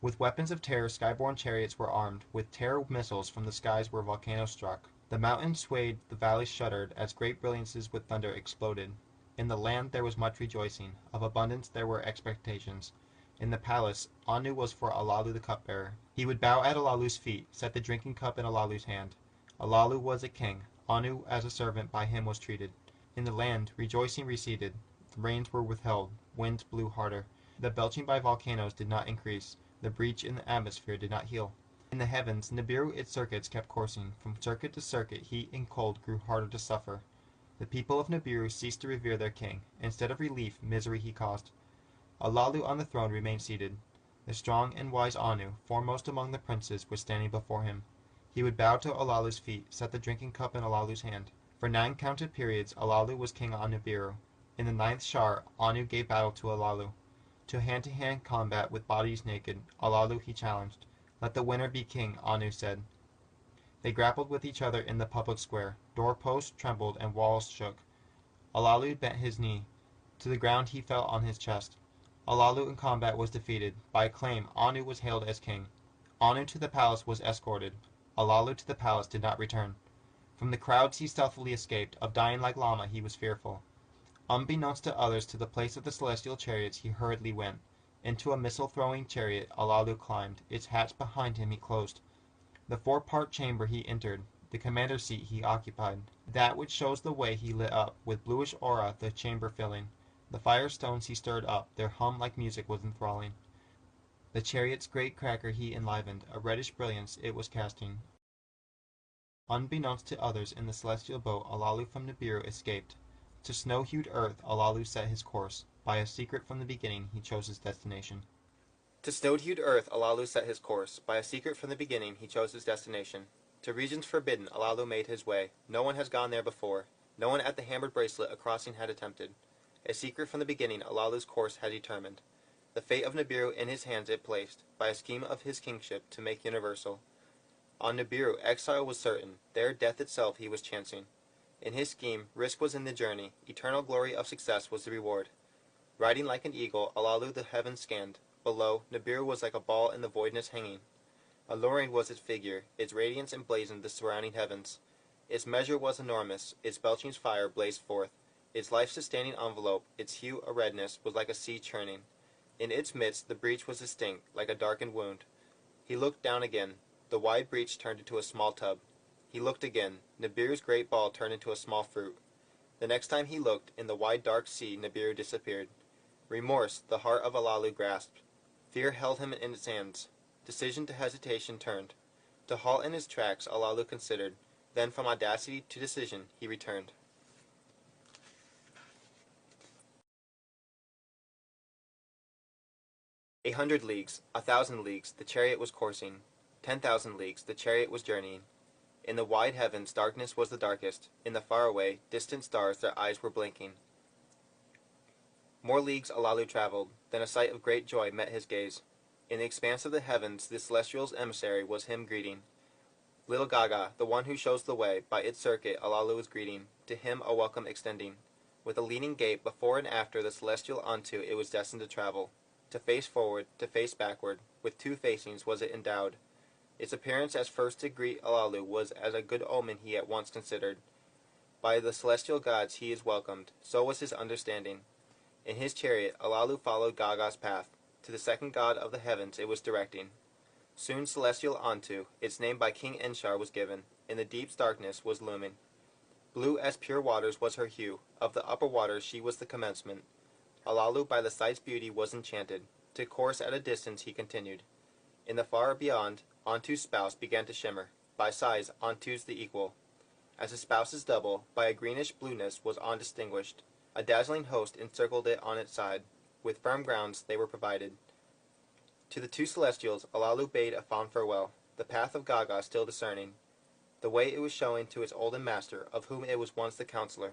With weapons of terror skyborne chariots were armed, with terror missiles from the skies where volcanoes struck. The mountains swayed, the valleys shuddered, as great brilliances with thunder exploded. In the land there was much rejoicing, of abundance there were expectations. In the palace, Anu was for Alalu the cupbearer. He would bow at Alalu's feet, set the drinking cup in Alalu's hand. Alalu was a king, Anu as a servant by him was treated. In the land, rejoicing receded, the rains were withheld, winds blew harder. The belching by volcanoes did not increase, the breach in the atmosphere did not heal. In the heavens, Nibiru its circuits kept coursing, from circuit to circuit heat and cold grew harder to suffer. The people of Nibiru ceased to revere their king. Instead of relief, misery he caused. Alalu on the throne remained seated. The strong and wise Anu, foremost among the princes, was standing before him. He would bow to Alalu's feet, set the drinking cup in Alalu's hand. For 9 counted periods Alalu was king on Nibiru. In the 9th Shar, Anu gave battle to Alalu. To hand combat with bodies naked, Alalu he challenged. Let the winner be king, Anu said. They grappled with each other in the public square. Doorposts trembled and walls shook. Alalu bent his knee. To the ground he fell on his chest. Alalu in combat was defeated. By acclaim, Anu was hailed as king. Anu to the palace was escorted. Alalu to the palace did not return. From the crowds he stealthily escaped. Of dying like Lama he was fearful. Unbeknownst to others, to the place of the celestial chariots he hurriedly went. Into a missile-throwing chariot Alalu climbed. Its hatch behind him he closed. The 4-part chamber he entered. The commander's seat he occupied. That which shows the way he lit up, with bluish aura the chamber filling. The firestones he stirred up, their hum like music was enthralling. The chariot's great cracker he enlivened, a reddish brilliance it was casting. Unbeknownst to others, in the celestial boat Alalu from Nibiru escaped. To snow-hued earth Alalu set his course. By a secret from the beginning he chose his destination. To snow-hued earth Alalu set his course. By a secret from the beginning he chose his destination. To regions forbidden Alalu made his way. No one has gone there before. No one at the hammered bracelet a crossing had attempted. A secret from the beginning Alalu's course had determined. The fate of Nibiru in his hands it placed, by a scheme of his kingship to make universal. On Nibiru exile was certain, there death itself he was chancing. In his scheme risk was in the journey, eternal glory of success was the reward. Riding like an eagle, Alalu the heavens scanned. Below, Nibiru was like a ball in the voidness hanging. Alluring was its figure, its radiance emblazoned the surrounding heavens. Its measure was enormous, its belching fire blazed forth. Its life-sustaining envelope, its hue a redness, was like a sea churning. In its midst the breach was distinct, like a darkened wound. He looked down again. The wide breach turned into a small tub. He looked again. Nibiru's great ball turned into a small fruit. The next time he looked, in the wide dark sea Nibiru disappeared. Remorse the heart of Alalu grasped. Fear held him in its hands. Decision to hesitation turned. To halt in his tracks Alalu considered. Then from audacity to decision he returned. 100 leagues, 1,000 leagues, the chariot was coursing. 10,000 leagues, the chariot was journeying. In the wide heavens darkness was the darkest. In the faraway, distant stars their eyes were blinking. More leagues Alalu traveled. Then a sight of great joy met his gaze. In the expanse of the heavens the celestial's emissary was him greeting. Little Gaga, the one who shows the way, by its circuit Alalu was greeting, to him a welcome extending. With a leaning gait before and after the celestial unto it was destined to travel. To face forward, to face backward, with 2 facings was it endowed. Its appearance as first to greet Alalu was as a good omen he at once considered. By the celestial gods he is welcomed, so was his understanding. In his chariot Alalu followed Gaga's path. To the second god of the heavens it was directing. Soon celestial Antu, its name by King Enshar was given, in the deep darkness was looming. Blue as pure waters was her hue, of the upper waters she was the commencement. Alalu by the sight's beauty was enchanted. To course at a distance he continued. In the far beyond, Antu's spouse began to shimmer. By size, Antu's the equal. As a spouse's double, by a greenish blueness was undistinguished. A dazzling host encircled it on its side. With firm grounds they were provided. To the 2 celestials Alalu bade a fond farewell, the path of Gaga still discerning. The way it was showing to its olden master, of whom it was once the counselor.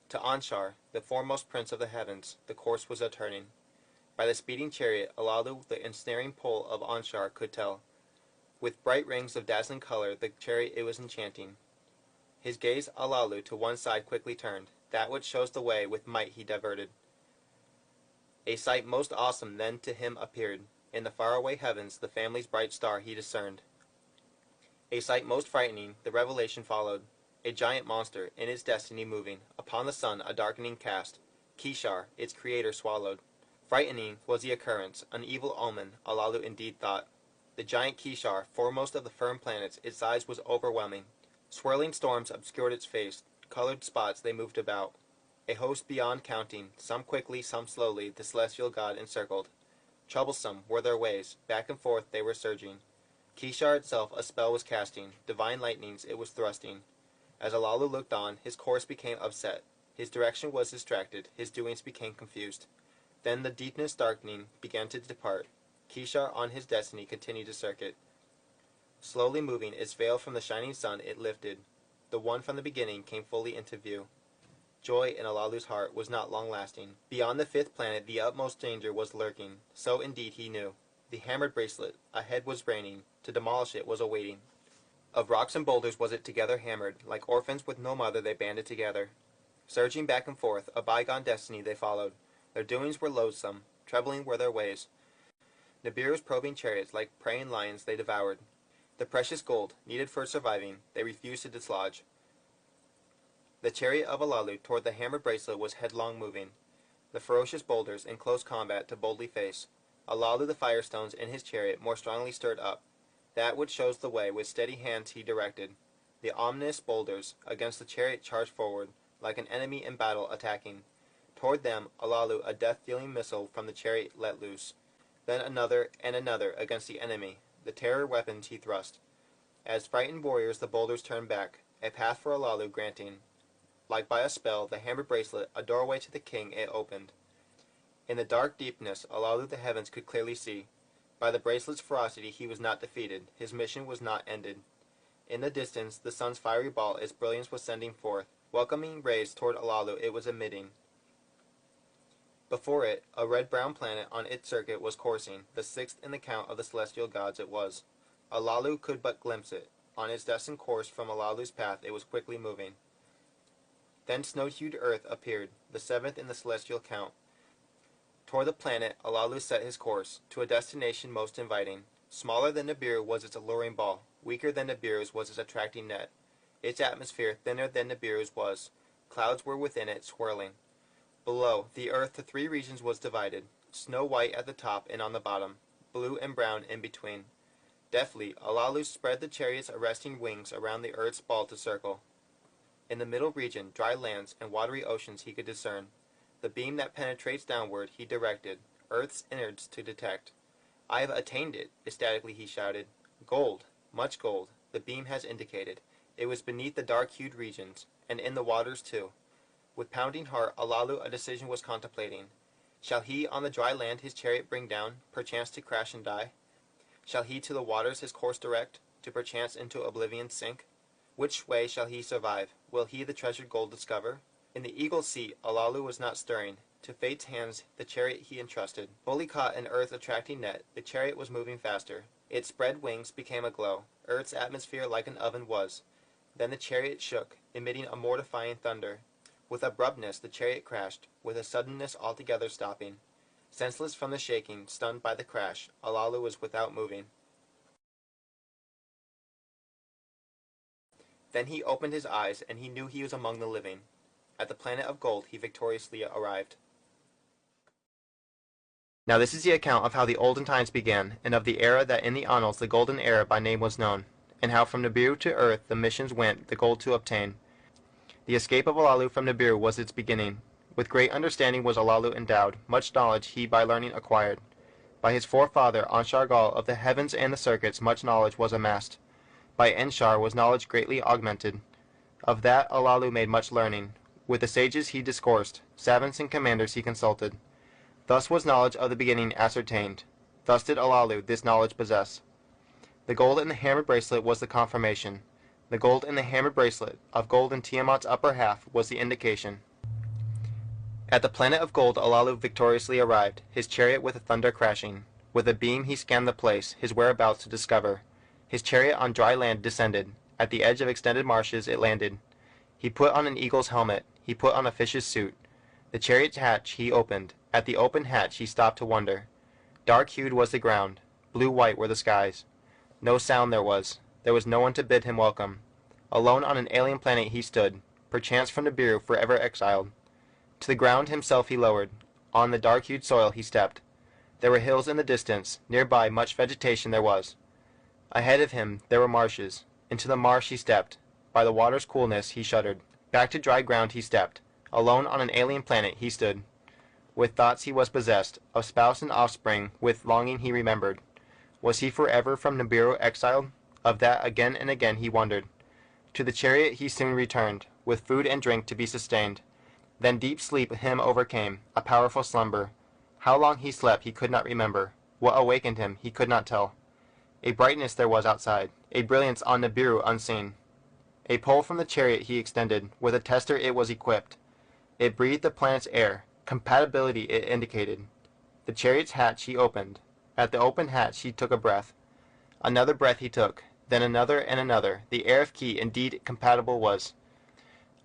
To Anshar, the foremost prince of the heavens, the course was a turning. By the speeding chariot Alalu the ensnaring pull of Anshar could tell. With bright rings of dazzling color the chariot it was enchanting. His gaze Alalu to one side quickly turned. That which shows the way with might he diverted. A sight most awesome then to him appeared. In the faraway heavens the family's bright star he discerned. A sight most frightening the revelation followed. A giant monster, in its destiny moving, upon the sun a darkening cast. Kishar, its creator swallowed. Frightening was the occurrence, an evil omen, Alalu indeed thought. The giant Kishar, foremost of the firm planets, its size was overwhelming. Swirling storms obscured its face, colored spots they moved about. A host beyond counting, some quickly, some slowly, the celestial god encircled. Troublesome were their ways, back and forth they were surging. Kishar itself a spell was casting, divine lightnings it was thrusting. As Alalu looked on, his course became upset. His direction was distracted, his doings became confused. Then the deepness darkening began to depart. Kishar on his destiny continued to circuit. Slowly moving its veil from the shining sun, it lifted. The one from the beginning came fully into view. Joy in Alalu's heart was not long-lasting. Beyond the fifth planet the utmost danger was lurking. So indeed he knew. The hammered bracelet ahead was raining. To demolish it was awaiting. Of rocks and boulders was it together hammered. Like orphans with no mother they banded together. Surging back and forth, a bygone destiny they followed. Their doings were loathsome. Troubling were their ways. Nibiru's probing chariots like preying lions they devoured. The precious gold, needed for surviving, they refused to dislodge. The chariot of Alalu toward the hammered bracelet was headlong moving. The ferocious boulders in close combat to boldly face. Alalu the firestones in his chariot more strongly stirred up. That which shows the way with steady hands he directed. The ominous boulders against the chariot charged forward, like an enemy in battle attacking. Toward them Alalu a death-dealing missile from the chariot let loose. Then another and another against the enemy. The terror weapons he thrust. As frightened warriors the boulders turned back, a path for Alalu granting. Like by a spell, the hammered bracelet, a doorway to the king, it opened. In the dark deepness, Alalu the heavens could clearly see. By the bracelet's ferocity he was not defeated, his mission was not ended. In the distance, the sun's fiery ball its brilliance was sending forth, welcoming rays toward Alalu it was emitting. Before it, a red-brown planet on its circuit was coursing, the sixth in the count of the celestial gods it was. Alalu could but glimpse it. On its destined course from Alalu's path it was quickly moving. Then snow-hued Earth appeared, the seventh in the celestial count. Toward the planet Alalu set his course, to a destination most inviting. Smaller than Nibiru was its alluring ball, weaker than Nibiru's was its attracting net. Its atmosphere thinner than Nibiru's was. Clouds were within it, swirling. Below, the earth to three regions was divided, snow-white at the top and on the bottom, blue and brown in between. Deftly, Alalu spread the chariot's arresting wings around the earth's ball to circle. In the middle region, dry lands and watery oceans he could discern. The beam that penetrates downward he directed, earth's innards to detect. "I have attained it," ecstatically he shouted. "Gold, much gold, the beam has indicated. It was beneath the dark-hued regions, and in the waters too." With pounding heart Alalu a decision was contemplating. Shall he on the dry land his chariot bring down, perchance to crash and die? Shall he to the waters his course direct, to perchance into oblivion sink? Which way shall he survive? Will he the treasured gold discover? In the eagle's seat Alalu was not stirring. To fate's hands the chariot he entrusted. Fully caught in earth's attracting net, the chariot was moving faster. Its spread wings became aglow. Earth's atmosphere like an oven was. Then the chariot shook, emitting a mortifying thunder. With abruptness the chariot crashed, with a suddenness altogether stopping. Senseless from the shaking, stunned by the crash, Alalu was without moving. Then he opened his eyes, and he knew he was among the living. At the planet of gold he victoriously arrived. Now this is the account of how the olden times began, and of the era that in the annals the golden era by name was known, and how from Nibiru to earth the missions went the gold to obtain. The escape of Alalu from Nibiru was its beginning. With great understanding was Alalu endowed, much knowledge he by learning acquired. By his forefather Anshargal of the heavens and the circuits much knowledge was amassed. By Enshar was knowledge greatly augmented. Of that Alalu made much learning. With the sages he discoursed, savants and commanders he consulted. Thus was knowledge of the beginning ascertained. Thus did Alalu this knowledge possess. The gold in the hammered bracelet was the confirmation. The gold in the hammered bracelet, of gold in Tiamat's upper half, was the indication. At the planet of gold Alalu victoriously arrived, his chariot with a thunder crashing. With a beam he scanned the place, his whereabouts to discover. His chariot on dry land descended. At the edge of extended marshes it landed. He put on an eagle's helmet, he put on a fish's suit. The chariot's hatch he opened. At the open hatch he stopped to wonder. Dark-hued was the ground, blue-white were the skies. No sound there was no one to bid him welcome. Alone on an alien planet he stood, perchance from Nibiru forever exiled. To the ground himself he lowered. On the dark-hued soil he stepped. There were hills in the distance, nearby much vegetation there was. Ahead of him there were marshes. Into the marsh he stepped. By the water's coolness he shuddered. Back to dry ground he stepped. Alone on an alien planet he stood. With thoughts he was possessed, of spouse and offspring, with longing he remembered. Was he forever from Nibiru exiled? Of that again and again he wondered. To the chariot he soon returned, with food and drink to be sustained. Then deep sleep him overcame, a powerful slumber. How long he slept he could not remember. What awakened him he could not tell. A brightness there was outside, a brilliance on Nibiru unseen. A pole from the chariot he extended, with a tester it was equipped. It breathed the planet's air, compatibility it indicated. The chariot's hatch he opened. At the open hatch he took a breath. Another breath he took, then another and another. The air of Ki indeed compatible was.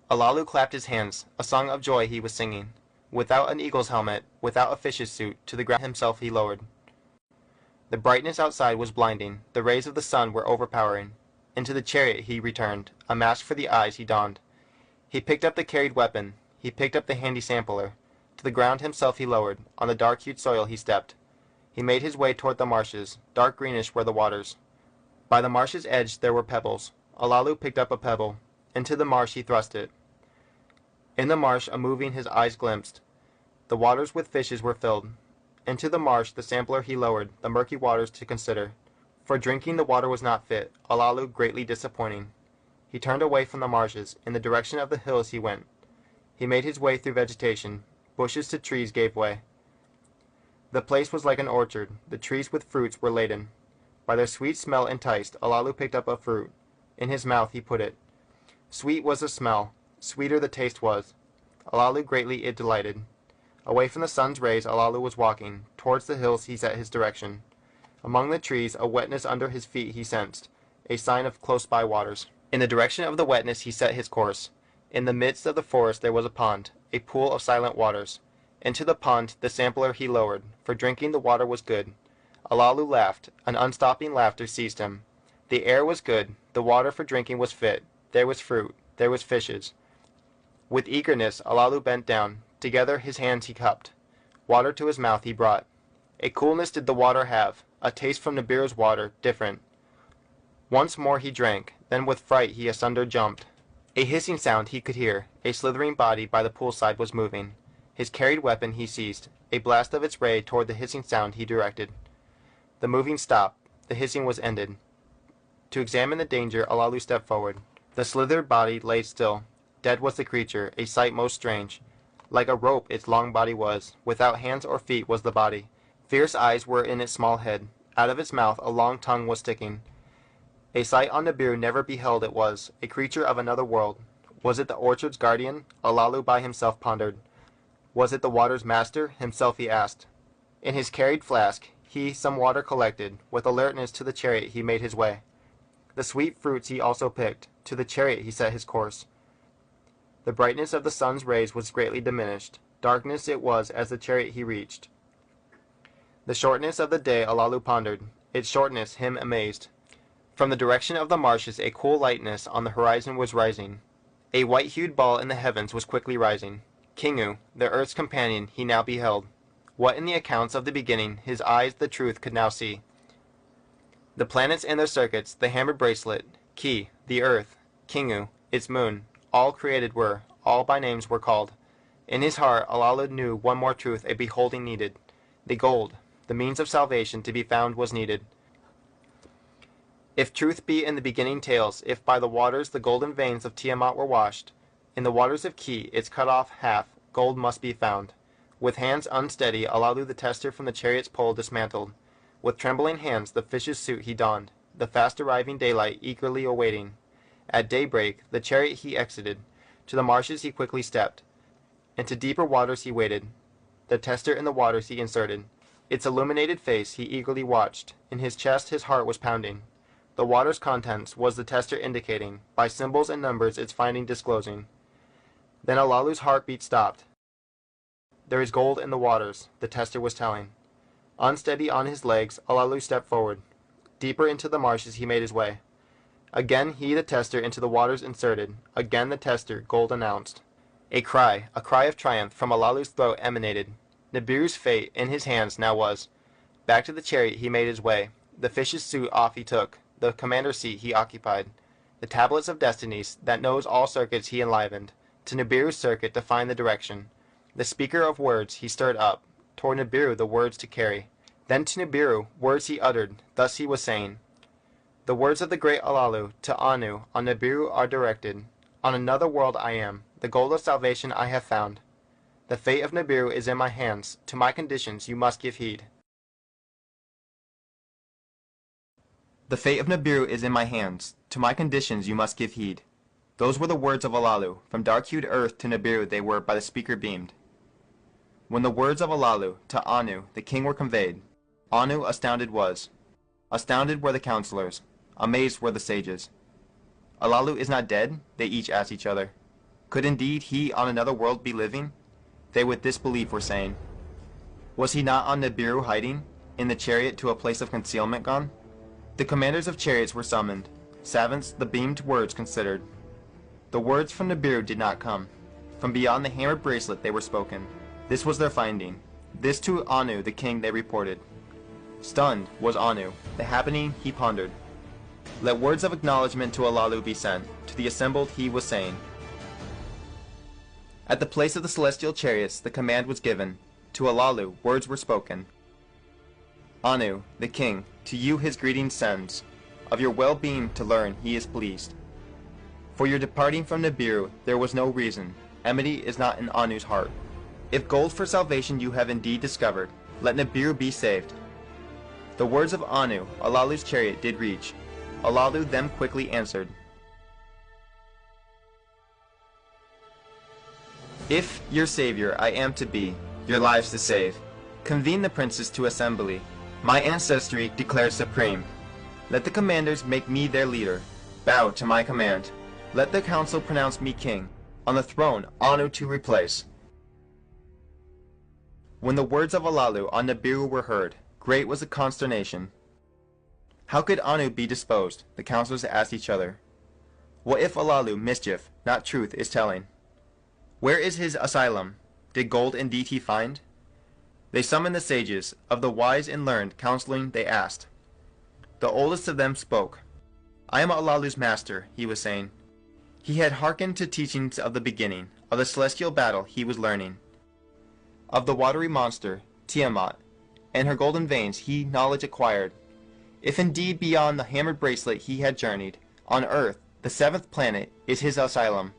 Alalu clapped his hands. A song of joy he was singing. Without an eagle's helmet, without a fish's suit, to the ground himself he lowered. The brightness outside was blinding. The rays of the sun were overpowering. Into the chariot he returned. A mask for the eyes he donned. He picked up the carried weapon. He picked up the handy sampler. To the ground himself he lowered. On the dark-hued soil he stepped. He made his way toward the marshes. Dark greenish were the waters. By the marsh's edge there were pebbles. Alalu picked up a pebble. Into the marsh he thrust it. In the marsh, a moving his eyes glimpsed. The waters with fishes were filled. Into the marsh the sampler he lowered, the murky waters to consider. For drinking the water was not fit, Alalu greatly disappointing. He turned away from the marshes. In the direction of the hills he went. He made his way through vegetation. Bushes to trees gave way. The place was like an orchard. The trees with fruits were laden. By their sweet smell enticed, Alalu picked up a fruit. In his mouth he put it. Sweet was the smell. Sweeter the taste was. Alalu greatly it delighted. Away from the sun's rays Alalu was walking. Towards the hills he set his direction. Among the trees a wetness under his feet he sensed, a sign of close-by waters. In the direction of the wetness he set his course. In the midst of the forest there was a pond, a pool of silent waters. Into the pond the sampler he lowered. For drinking the water was good. Alalu laughed. An unstopping laughter seized him. The air was good. The water for drinking was fit. There was fruit. There was fishes. With eagerness Alalu bent down. Together his hands he cupped. Water to his mouth he brought. A coolness did the water have, a taste from Nibiru's water, different. Once more he drank, then with fright he asunder jumped. A hissing sound he could hear. A slithering body by the poolside was moving. His carried weapon he seized. A blast of its ray toward the hissing sound he directed. The moving stopped. The hissing was ended. To examine the danger Alalu stepped forward. The slithered body lay still. Dead was the creature, a sight most strange. Like a rope its long body was. Without hands or feet was the body. Fierce eyes were in its small head. Out of its mouth a long tongue was sticking. A sight on Nibiru never beheld it was. A creature of another world. Was it the orchard's guardian? Alalu by himself pondered. Was it the water's master? Himself he asked. In his carried flask he some water collected. With alertness to the chariot he made his way. The sweet fruits he also picked. To the chariot he set his course. The brightness of the sun's rays was greatly diminished. Darkness it was as the chariot he reached. The shortness of the day Alalu pondered. Its shortness him amazed. From the direction of the marshes a cool lightness on the horizon was rising. A white-hued ball in the heavens was quickly rising. Kingu, the earth's companion, he now beheld. What in the accounts of the beginning his eyes the truth could now see. The planets and their circuits, the hammered bracelet, Ki, the earth, Kingu, its moon, all created were, all by names were called. In his heart Alalu knew one more truth a beholding needed. The gold, the means of salvation to be found was needed. If truth be in the beginning tales, if by the waters the golden veins of Tiamat were washed, in the waters of Ki, its cut off half, gold must be found. With hands unsteady Alalu the tester from the chariot's pole dismantled. With trembling hands the fish's suit he donned, the fast arriving daylight eagerly awaiting. At daybreak the chariot he exited. To the marshes he quickly stepped. Into deeper waters he waded. The tester in the waters he inserted. Its illuminated face he eagerly watched. In his chest his heart was pounding. The water's contents was the tester indicating, by symbols and numbers its finding disclosing. Then Alalu's heartbeat stopped. There is gold in the waters, the tester was telling. Unsteady on his legs, Alalu stepped forward. Deeper into the marshes he made his way. Again he the tester into the waters inserted. Again the tester, gold announced. A cry of triumph from Alalu's throat emanated. Nibiru's fate in his hands now was. Back to the chariot he made his way. The fish's suit off he took. The commander's seat he occupied. The tablets of destinies, that knows all circuits he enlivened. To Nibiru's circuit to find the direction. The speaker of words he stirred up. Toward Nibiru the words to carry. Then to Nibiru words he uttered. Thus he was saying. The words of the great Alalu to Anu on Nibiru are directed. On another world I am. The gold of salvation I have found. The fate of Nibiru is in my hands. To my conditions you must give heed. The fate of Nibiru is in my hands. To my conditions you must give heed. Those were the words of Alalu. From dark-hued earth to Nibiru they were by the speaker beamed. When the words of Alalu to Anu, the king, were conveyed, Anu astounded was. Astounded were the counselors. Amazed were the sages. Alalu is not dead? They each asked each other. Could indeed he on another world be living? They with disbelief were saying. Was he not on Nibiru hiding, in the chariot to a place of concealment gone? The commanders of chariots were summoned. Savants the beamed words considered. The words from Nibiru did not come. From beyond the hammered bracelet they were spoken. This was their finding. This to Anu the king they reported. Stunned was Anu. The happening he pondered. Let words of acknowledgement to Alalu be sent. To the assembled he was saying. At the place of the celestial chariots the command was given. To Alalu words were spoken. Anu, the king, to you his greeting sends. Of your well-being to learn he is pleased. For your departing from Nibiru there was no reason. Enmity is not in Anu's heart. If gold for salvation you have indeed discovered, let Nibiru be saved. The words of Anu, Alalu's chariot, did reach. Alalu them quickly answered. If your savior I am to be, your lives to save, convene the princes to assembly. My ancestry declares supreme. Let the commanders make me their leader. Bow to my command. Let the council pronounce me king. On the throne Anu to replace. When the words of Alalu on Nibiru were heard, great was the consternation. How could Anu be disposed? The counselors asked each other. What if Alalu mischief, not truth, is telling? Where is his asylum? Did gold indeed he find? They summoned the sages. Of the wise and learned counseling they asked. The oldest of them spoke. I am Alalu's master, he was saying. He had hearkened to teachings of the beginning. Of the celestial battle he was learning. Of the watery monster, Tiamat, and her golden veins he knowledge acquired. If indeed beyond the hammered bracelet he had journeyed, on earth, the seventh planet, is his asylum.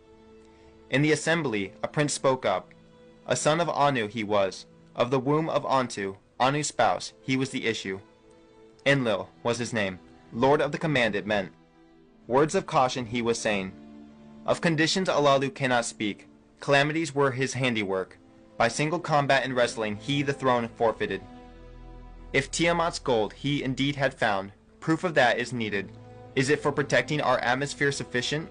In the assembly a prince spoke up. A son of Anu he was. Of the womb of Antu, Anu's spouse, he was the issue. Enlil was his name. Lord of the command it meant. Words of caution he was saying. Of conditions Alalu cannot speak. Calamities were his handiwork. By single combat and wrestling he the throne forfeited. If Tiamat's gold he indeed had found, proof of that is needed. Is it for protecting our atmosphere sufficient?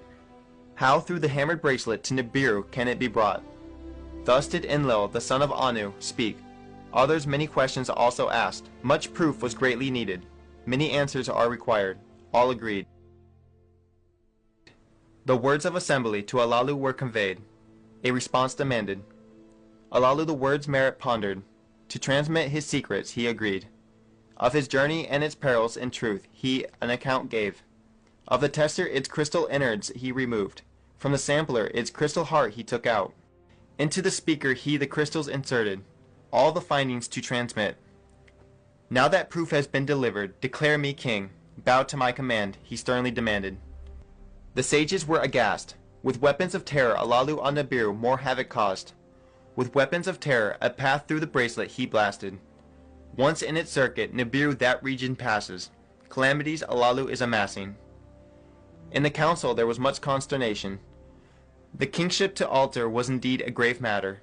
How through the hammered bracelet to Nibiru can it be brought? Thus did Enlil, the son of Anu, speak. Others many questions also asked. Much proof was greatly needed. Many answers are required. All agreed. The words of assembly to Alalu were conveyed. A response demanded. Alalu the words merit pondered. To transmit his secrets he agreed. Of his journey and its perils in truth he an account gave. Of the tester its crystal innards he removed. From the sampler its crystal heart he took out. Into the speaker he the crystals inserted. All the findings to transmit. Now that proof has been delivered, declare me king. Bow to my command, he sternly demanded. The sages were aghast. With weapons of terror Alalu on Nibiru more havoc caused. With weapons of terror a path through the bracelet he blasted. Once in its circuit Nibiru that region passes. Calamities Alalu is amassing. In the council there was much consternation. The kingship to alter was indeed a grave matter.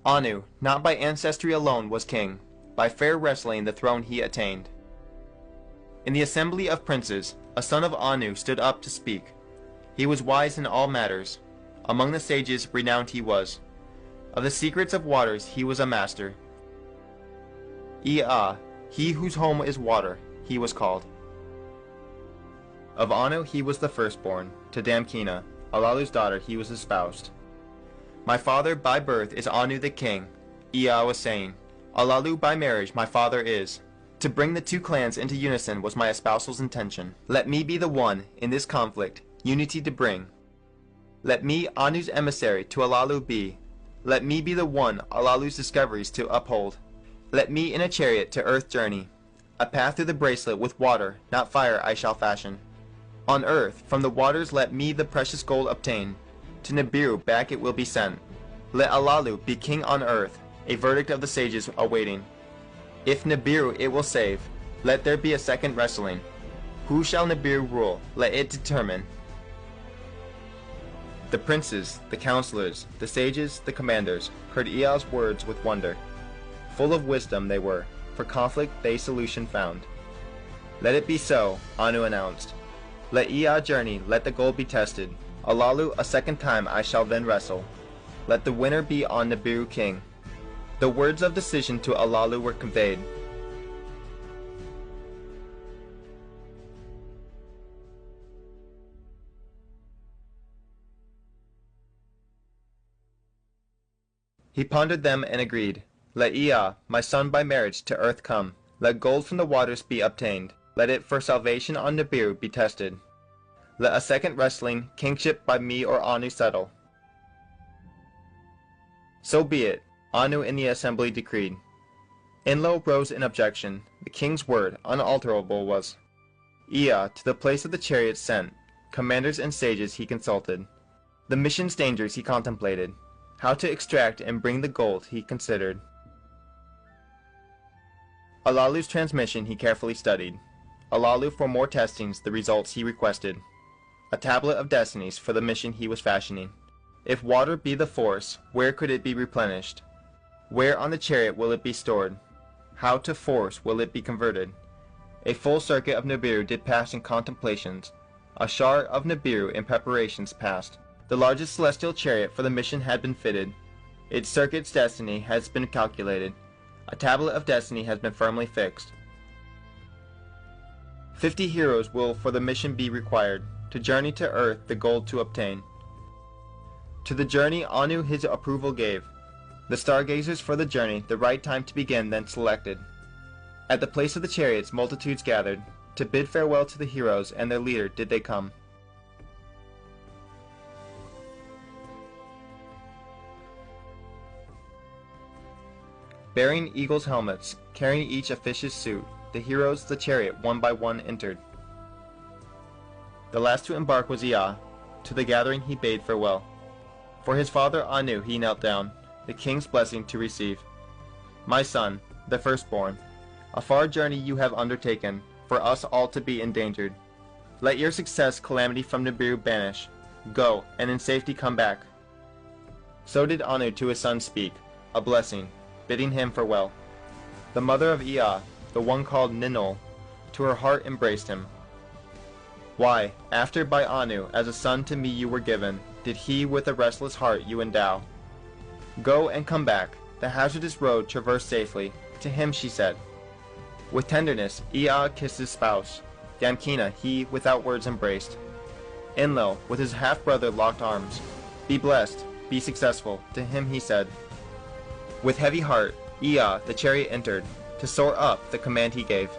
Anu, not by ancestry alone, was king. By fair wrestling the throne he attained. In the assembly of princes, a son of Anu stood up to speak. He was wise in all matters. Among the sages renowned he was. Of the secrets of waters he was a master. Ea, he whose home is water, he was called. Of Anu he was the firstborn. To Damkina, Alalu's daughter, he was espoused. My father by birth is Anu the king, Ea was saying. Alalu by marriage my father is. To bring the two clans into unison was my espousal's intention. Let me be the one, in this conflict, unity to bring. Let me Anu's emissary to Alalu be. Let me be the one Alalu's discoveries to uphold. Let me in a chariot to earth journey. A path through the bracelet with water, not fire, I shall fashion. On earth, from the waters let me the precious gold obtain. To Nibiru back it will be sent. Let Alalu be king on earth, a verdict of the sages awaiting. If Nibiru it will save, let there be a second wrestling. Who shall Nibiru rule? Let it determine. The princes, the counselors, the sages, the commanders, heard Ea's words with wonder. Full of wisdom they were, for conflict they solution found. Let it be so, Anu announced. Let Ea journey, let the gold be tested. Alalu a second time I shall then wrestle. Let the winner be on Nibiru king. The words of decision to Alalu were conveyed. He pondered them and agreed. Let Ea, my son by marriage, to earth come. Let gold from the waters be obtained. Let it for salvation on Nibiru be tested. Let a second wrestling, kingship by me or Anu settle. So be it, Anu in the assembly decreed. Enlil rose in objection. The king's word, unalterable was. Ea to the place of the chariots sent. Commanders and sages he consulted. The mission's dangers he contemplated. How to extract and bring the gold he considered. Alalu's transmission he carefully studied. Alalu for more testings the results he requested. A tablet of destinies for the mission he was fashioning. If water be the force, where could it be replenished? Where on the chariot will it be stored? How to force will it be converted? A full circuit of Nibiru did pass in contemplations. A shar of Nibiru in preparations passed. The largest celestial chariot for the mission had been fitted. Its circuit's destiny has been calculated. A tablet of destiny has been firmly fixed. 50 heroes will for the mission be required, to journey to earth the gold to obtain. To the journey Anu his approval gave. The stargazers for the journey the right time to begin then selected. At the place of the chariots multitudes gathered. To bid farewell to the heroes and their leader did they come. Bearing eagles' helmets, carrying each a fish's suit, the heroes the chariot one by one entered. The last to embark was Ea. To the gathering he bade farewell. For his father Anu he knelt down, the king's blessing to receive. My son, the firstborn, a far journey you have undertaken, for us all to be endangered. Let your success calamity from Nibiru banish. Go, and in safety come back. So did Anu to his son speak, a blessing, bidding him farewell. The mother of Ea, the one called Ninul, to her heart embraced him. Why, after by Anu as a son to me you were given, did he with a restless heart you endow. Go and come back, the hazardous road traverse safely, to him she said. With tenderness Ea kissed his spouse, Damkina he without words embraced. Enlil with his half-brother locked arms. Be blessed, be successful, to him he said. With heavy heart, Ea the chariot entered, to soar up the command he gave.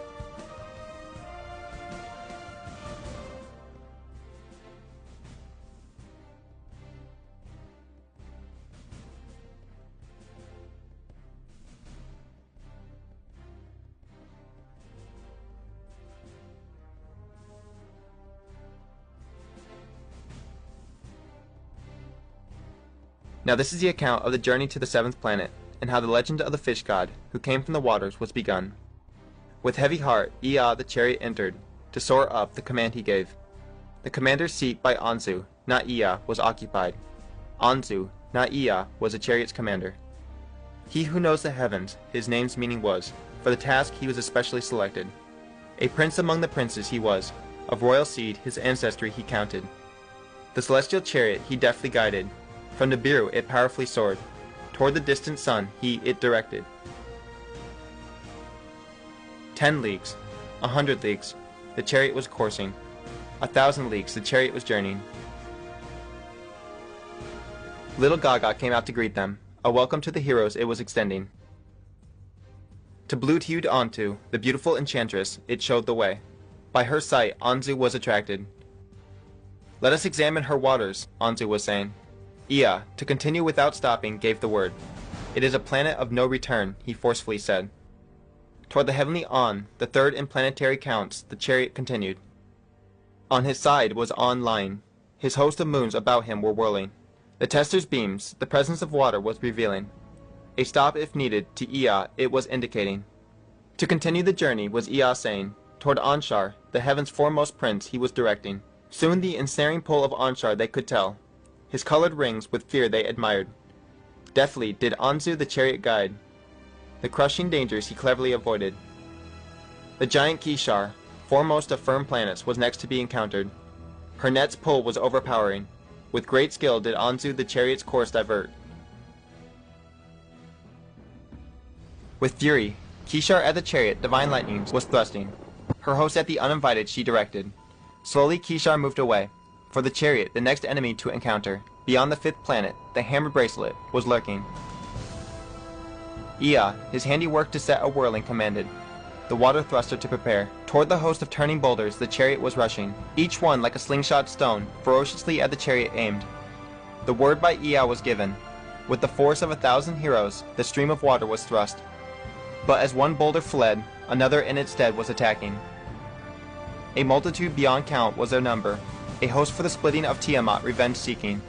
Now this is the account of the journey to the seventh planet, and how the legend of the fish god, who came from the waters, was begun. With heavy heart, Ea the chariot entered, to soar up the command he gave. The commander's seat by Anzu, not Ea, was occupied. Anzu, not Ea, was the chariot's commander. He who knows the heavens, his name's meaning was, for the task he was especially selected. A prince among the princes he was, of royal seed his ancestry he counted. The celestial chariot he deftly guided, from Nibiru it powerfully soared. Toward the distant sun he it directed. 10 leagues, 100 leagues, the chariot was coursing. 1,000 leagues the chariot was journeying. Little Gaga came out to greet them. A welcome to the heroes it was extending. To blue-hued Antu, the beautiful enchantress, it showed the way. By her sight Anzu was attracted. Let us examine her waters, Anzu was saying. Ea, to continue without stopping, gave the word. It is a planet of no return, he forcefully said. Toward the heavenly On, the third in planetary counts, the chariot continued. On his side was On lying. His host of moons about him were whirling. The tester's beams, the presence of water was revealing. A stop if needed to Ea it was indicating. To continue the journey was Ea saying. Toward Anshar, the heaven's foremost prince, he was directing. Soon the ensnaring pull of Anshar they could tell. His colored rings with fear they admired. Deftly did Anzu the chariot guide. The crushing dangers he cleverly avoided. The giant Kishar, foremost of firm planets, was next to be encountered. Her net's pull was overpowering. With great skill did Anzu the chariot's course divert. With fury, Kishar at the chariot divine lightnings was thrusting. Her host at the uninvited she directed. Slowly Kishar moved away. For the chariot, the next enemy to encounter, beyond the fifth planet, the hammered bracelet, was lurking. Ea, his handiwork to set a whirling, commanded. The water thruster to prepare. Toward the host of turning boulders the chariot was rushing, each one like a slingshot stone, ferociously at the chariot aimed. The word by Ea was given. With the force of 1,000 heroes, the stream of water was thrust. But as one boulder fled, another in its stead was attacking. A multitude beyond count was their number, a host for the splitting of Tiamat revenge seeking.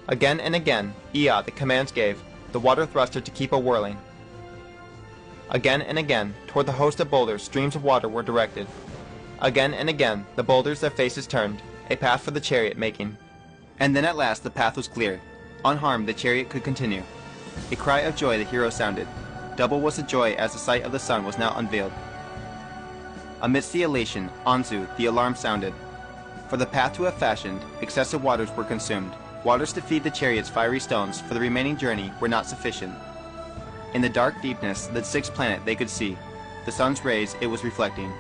Again and again, Ea the commands gave, the water thruster to keep a whirling. Again and again, toward the host of boulders streams of water were directed. Again and again, the boulders their faces turned, a path for the chariot making. And then at last the path was clear. Unharmed the chariot could continue. A cry of joy the hero sounded. Double was the joy as the sight of the sun was now unveiled. Amidst the elation, Anzu, the alarm sounded. For the path to have fashioned, excessive waters were consumed. Waters to feed the chariot's fiery stones for the remaining journey were not sufficient. In the dark deepness, the sixth planet they could see. The sun's rays it was reflecting.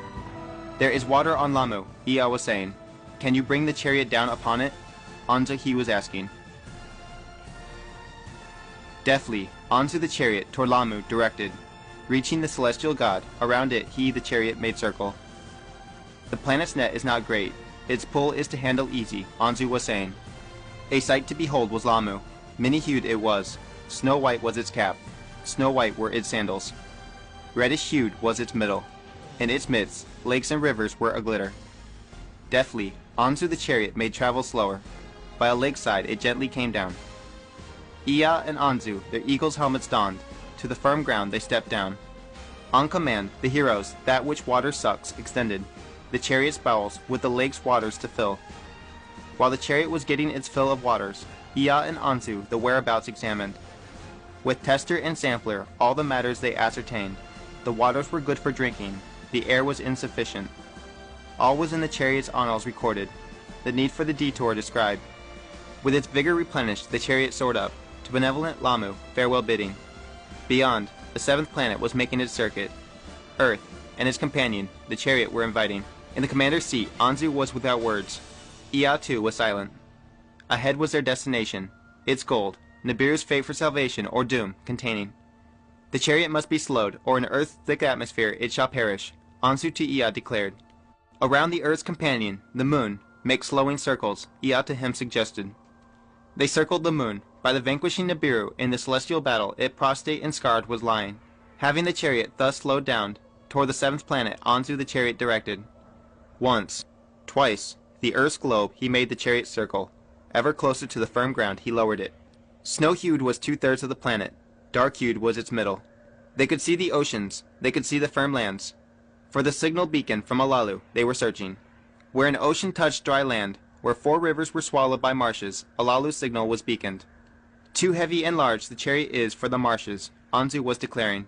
There is water on Lamu, Ea was saying. Can you bring the chariot down upon it? Anzu he was asking. Deftly, Anzu the chariot toward Lamu directed. Reaching the celestial god, around it he the chariot made circle. The planet's net is not great. Its pull is to handle easy, Anzu was saying. A sight to behold was Lamu. Many-hued it was. Snow white was its cap. Snow white were its sandals. Reddish-hued was its middle. In its midst, lakes and rivers were aglitter. Deftly, Anzu the chariot made travel slower. By a lakeside it gently came down. Ea and Anzu, their eagles' helmets donned. To the firm ground they stepped down. On command, the heroes, that which water sucks, extended. The chariot's bowels with the lake's waters to fill. While the chariot was getting its fill of waters, Ea and Anzu the whereabouts examined. With tester and sampler, all the matters they ascertained. The waters were good for drinking, the air was insufficient. All was in the chariot's annals recorded, the need for the detour described. With its vigor replenished, the chariot soared up, to benevolent Lamu, farewell bidding. Beyond, the seventh planet was making its circuit. Earth, and his companion, the chariot, were inviting. In the commander's seat, Anzu was without words. Ea too was silent. Ahead was their destination, its gold, Nibiru's fate for salvation or doom containing. The chariot must be slowed, or in Earth's thick atmosphere it shall perish, Anzu to Ea declared. Around the Earth's companion, the moon, make slowing circles, Ea to him suggested. They circled the moon. By the vanquishing Nibiru in the celestial battle it prostrate and scarred was lying. Having the chariot thus slowed down, toward the seventh planet Anzu the chariot directed. Once, twice, the Earth's globe he made the chariot circle. Ever closer to the firm ground he lowered it. Snow-hued was 2/3 of the planet. Dark-hued was its middle. They could see the oceans. They could see the firm lands. For the signal beacon from Alalu they were searching. Where an ocean touched dry land, where 4 rivers were swallowed by marshes, Alalu's signal was beaconed. Too heavy and large the chariot is for the marshes, Anzu was declaring.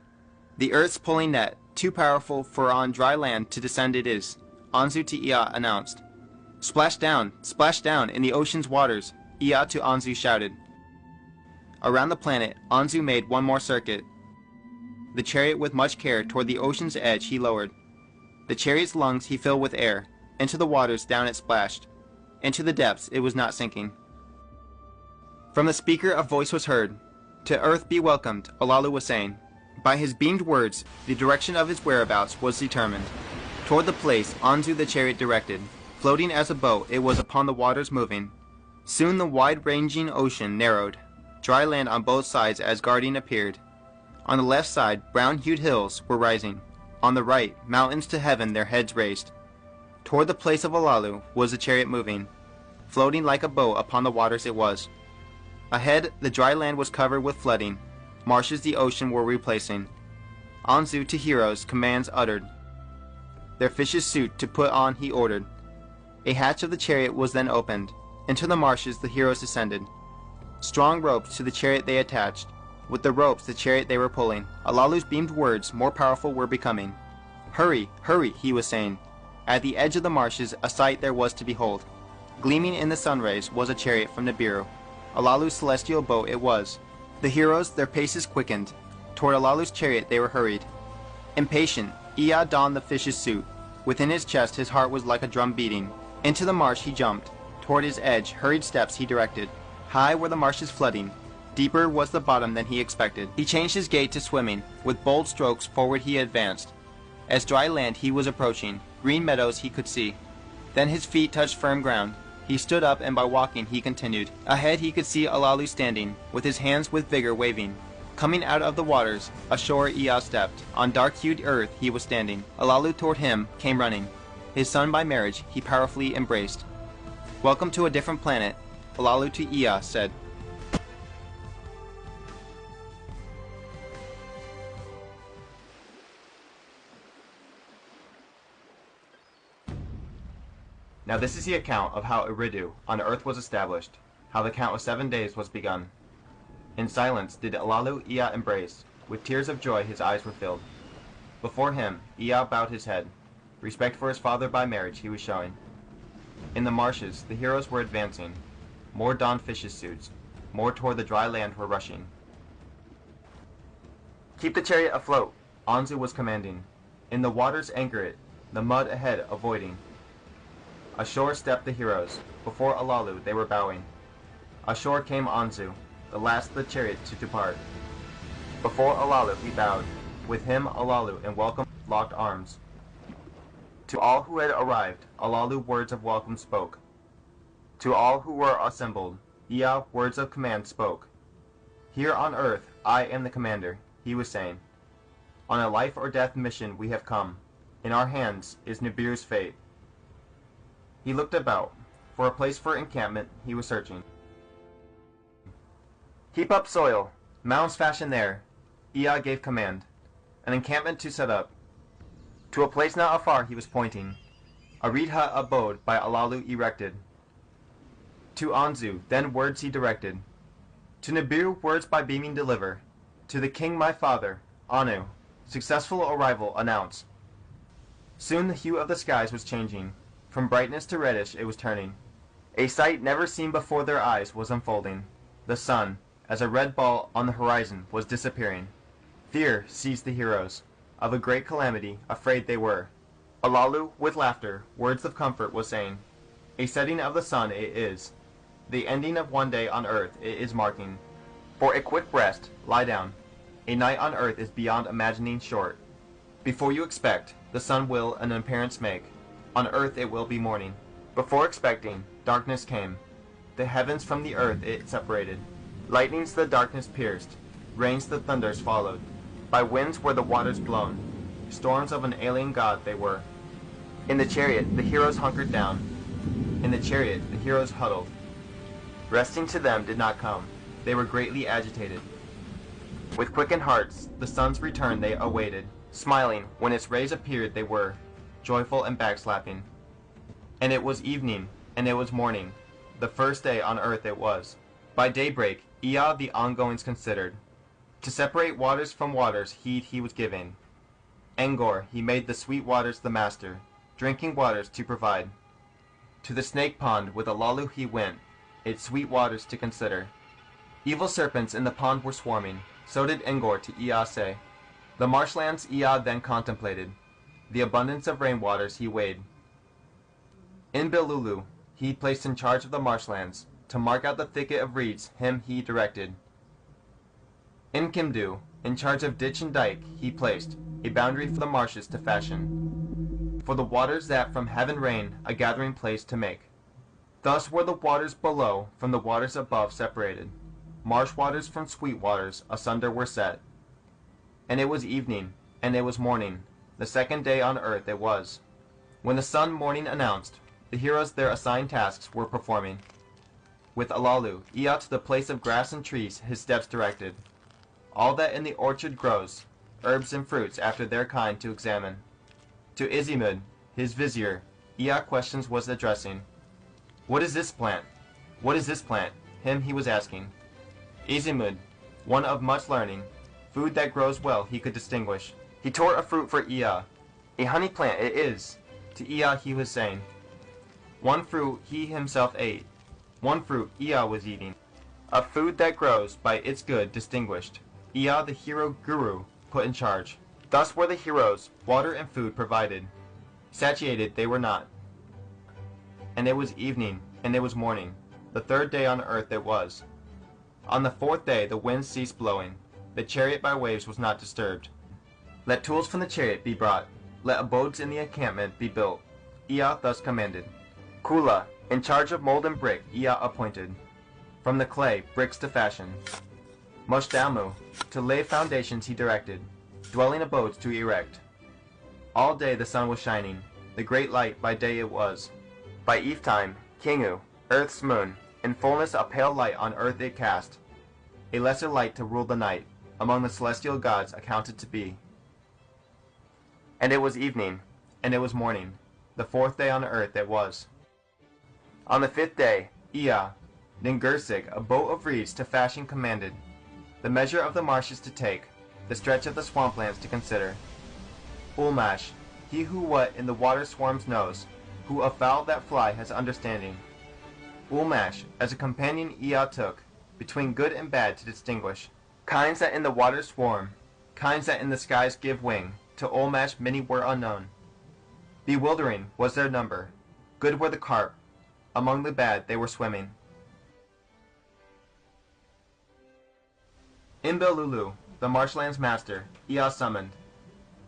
The Earth's pulling net, too powerful for on dry land to descend it is, Anzu to Ea announced. Splash down in the ocean's waters, Ea to Anzu shouted. Around the planet, Anzu made one more circuit. The chariot with much care toward the ocean's edge he lowered. The chariot's lungs he filled with air. Into the waters down it splashed. Into the depths it was not sinking. From the speaker a voice was heard. To Earth be welcomed, Alalu was saying. By his beamed words, the direction of his whereabouts was determined. Toward the place Anzu the chariot directed. Floating as a boat it was upon the waters moving. Soon the wide-ranging ocean narrowed. Dry land on both sides as guarding appeared. On the left side brown-hued hills were rising. On the right mountains to heaven their heads raised. Toward the place of Alalu was the chariot moving. floating like a boat upon the waters it was. Ahead, the dry land was covered with flooding, marshes the ocean were replacing. Anzu to heroes commands uttered. Their fish's suit to put on he ordered. A hatch of the chariot was then opened. Into the marshes the heroes descended. Strong ropes to the chariot they attached. With the ropes the chariot they were pulling. Alalu's beamed words more powerful were becoming. Hurry, hurry, he was saying. At the edge of the marshes a sight there was to behold. Gleaming in the sun rays was a chariot from Nibiru. Alalu's celestial boat it was. The heroes their paces quickened. Toward Alalu's chariot they were hurried. Impatient, Ea donned the fish's suit. Within his chest his heart was like a drum beating. Into the marsh he jumped. Toward his edge hurried steps he directed. High were the marshes flooding. Deeper was the bottom than he expected. He changed his gait to swimming. With bold strokes forward he advanced. As dry land he was approaching. Green meadows he could see. Then his feet touched firm ground. He stood up and by walking he continued. Ahead he could see Alalu standing, with his hands with vigor waving. Coming out of the waters, ashore Ea stepped. On dark-hued earth he was standing. Alalu toward him came running. His son by marriage he powerfully embraced. Welcome to a different planet, Alalu to Ea said. Now this is the account of how Eridu on earth was established, how the count of 7 days was begun. In silence did Alalu Ea embrace, with tears of joy his eyes were filled. Before him Ea bowed his head, respect for his father by marriage he was showing. In the marshes the heroes were advancing, more donned fish's suits, more toward the dry land were rushing. Keep the chariot afloat, Anzu was commanding. In the waters anchor it, the mud ahead avoiding. Ashore stepped the heroes. Before Alalu they were bowing. Ashore came Anzu, the last of the chariot to depart. Before Alalu he bowed. With him Alalu in welcome locked arms. To all who had arrived, Alalu words of welcome spoke. To all who were assembled, Ea words of command spoke. Here on earth I am the commander, he was saying. On a life or death mission we have come. In our hands is Nibiru's fate. He looked about. For a place for encampment he was searching. Heap up soil. Mounds fashioned there. Ea gave command. An encampment to set up. To a place not afar he was pointing. A reed hut abode by Alalu erected. To Anzu then words he directed. To Nibiru words by beaming deliver. To the king my father, Anu, successful arrival announce. Soon the hue of the skies was changing. From brightness to reddish it was turning. A sight never seen before their eyes was unfolding. The sun, as a red ball on the horizon, was disappearing. Fear seized the heroes. Of a great calamity afraid they were. Alalu, with laughter, words of comfort was saying. A setting of the sun it is. The ending of one day on earth it is marking. For a quick rest, lie down. A night on earth is beyond imagining short. Before you expect, the sun will an appearance make. On earth it will be morning. Before expecting, darkness came. The heavens from the earth it separated. Lightnings the darkness pierced. Rains the thunders followed. By winds were the waters blown. Storms of an alien god they were. In the chariot the heroes hunkered down. In the chariot the heroes huddled. Resting to them did not come. They were greatly agitated. With quickened hearts the sun's return they awaited. Smiling when its rays appeared they were. Joyful and backslapping. And it was evening, and it was morning. The first day on earth it was. By daybreak, Ea the ongoings considered. To separate waters from waters heed he was giving. Engor he made the sweet waters the master, drinking waters to provide. To the snake pond with Alalu he went, its sweet waters to consider. Evil serpents in the pond were swarming, so did Engor to Ea say. The marshlands Ea then contemplated. The abundance of rainwaters he weighed. In Bilulu he placed in charge of the marshlands. To mark out the thicket of reeds him he directed. In Kimdu, in charge of ditch and dike, he placed a boundary for the marshes to fashion. For the waters that from heaven rain a gathering place to make. Thus were the waters below from the waters above separated. Marsh waters from sweet waters asunder were set. And it was evening, and it was morning. The second day on earth it was. When the sun morning announced, The heroes their assigned tasks were performing. With Alalu, Ea to the place of grass and trees his steps directed. All that in the orchard grows, herbs and fruits after their kind to examine. To Izimud, his vizier, Ea questions was addressing. What is this plant? What is this plant? Him he was asking. Izimud, one of much learning, food that grows well he could distinguish. He tore a fruit for Ea. A honey plant it is, to Ea he was saying. One fruit he himself ate. One fruit Ea was eating. A food that grows by its good distinguished. Ea the hero guru put in charge. Thus were the heroes, water and food provided. Satiated they were not. And it was evening, and it was morning. The third day on earth it was. On the fourth day the wind ceased blowing. The chariot by waves was not disturbed. Let tools from the chariot be brought. Let abodes in the encampment be built. Ea thus commanded. Kula, in charge of mold and brick, Ea appointed. From the clay, bricks to fashion. Moshdamu, to lay foundations he directed. Dwelling abodes to erect. All day the sun was shining. The great light by day it was. By eve time, Kingu, earth's moon, in fullness a pale light on earth it cast. A lesser light to rule the night, among the celestial gods accounted to be. And it was evening, and it was morning. The fourth day on earth it was. On the fifth day, Ea, Ningursig, a boat of reeds to fashion commanded. The measure of the marshes to take, the stretch of the swamplands to consider. Ulmash, he who what in the water swarms knows, who of fowl that fly has understanding. Ulmash, as a companion Ea took, between good and bad to distinguish. Kinds that in the water swarm, kinds that in the skies give wing, to Ulmash many were unknown. Bewildering was their number, good were the carp, among the bad they were swimming. Imbelulu, the marshland's master, Ea summoned.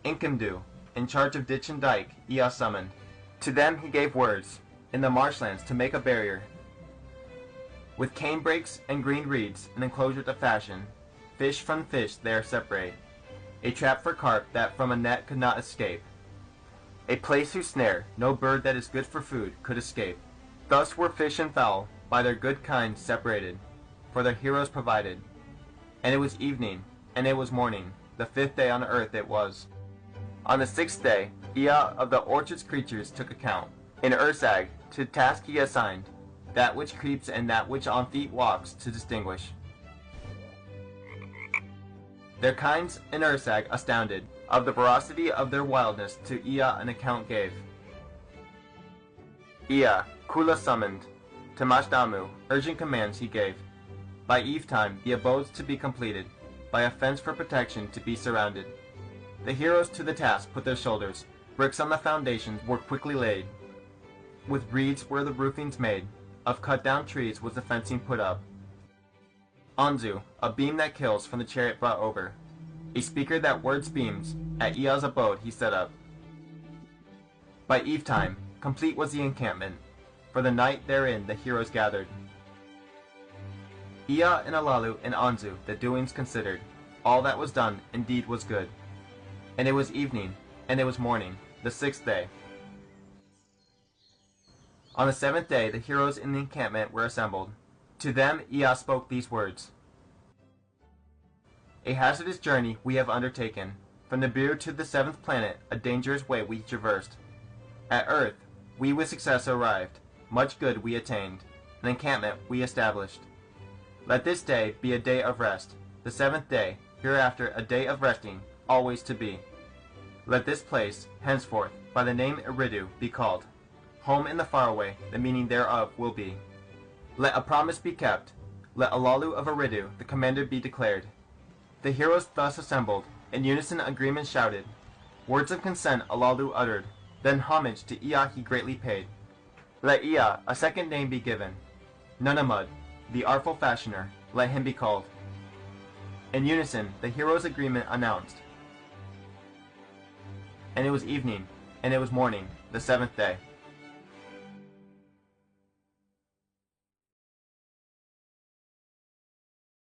Inkimdu, in charge of ditch and dike, Ea summoned. To them he gave words, in the marshlands to make a barrier. With cane brakes and green reeds, an enclosure to fashion. Fish from fish there separate. A trap for carp that from a net could not escape. A place whose snare no bird that is good for food could escape. Thus were fish and fowl by their good kinds separated, for their heroes provided. And it was evening, and it was morning, the fifth day on earth it was. On the sixth day, Ea of the orchard's creatures took account. In Ursag, to task he assigned, that which creeps and that which on feet walks to distinguish. Their kinds in Ursag astounded, of the ferocity of their wildness to Ea an account gave. Ea, Kula summoned, to Mashdamu, urgent commands he gave. By eve time the abodes to be completed, by a fence for protection to be surrounded. The heroes to the task put their shoulders, bricks on the foundations were quickly laid. With reeds were the roofings made, of cut down trees was the fencing put up. Anzu, a beam that kills from the chariot brought over. A speaker that words beams, at Ea's abode he set up. By eve time, complete was the encampment, for the night therein the heroes gathered. Ea and Alalu and Anzu the doings considered, all that was done indeed was good. And it was evening, and it was morning, the sixth day. On the seventh day the heroes in the encampment were assembled. To them Ea spoke these words. A hazardous journey we have undertaken. From Nibiru to the seventh planet, a dangerous way we traversed. At Earth, we with success arrived. Much good we attained. An encampment we established. Let this day be a day of rest. The seventh day, hereafter a day of resting, always to be. Let this place, henceforth, by the name Eridu, be called. Home in the faraway, the meaning thereof will be. Let a promise be kept. Let Alalu of Eridu, the commander, be declared. The heroes thus assembled, in unison agreement shouted. Words of consent Alalu uttered, then homage to Ea he greatly paid. Let Ea a second name be given. Nunamud, the artful fashioner, let him be called. In unison the heroes' agreement announced. And it was evening, and it was morning, the seventh day.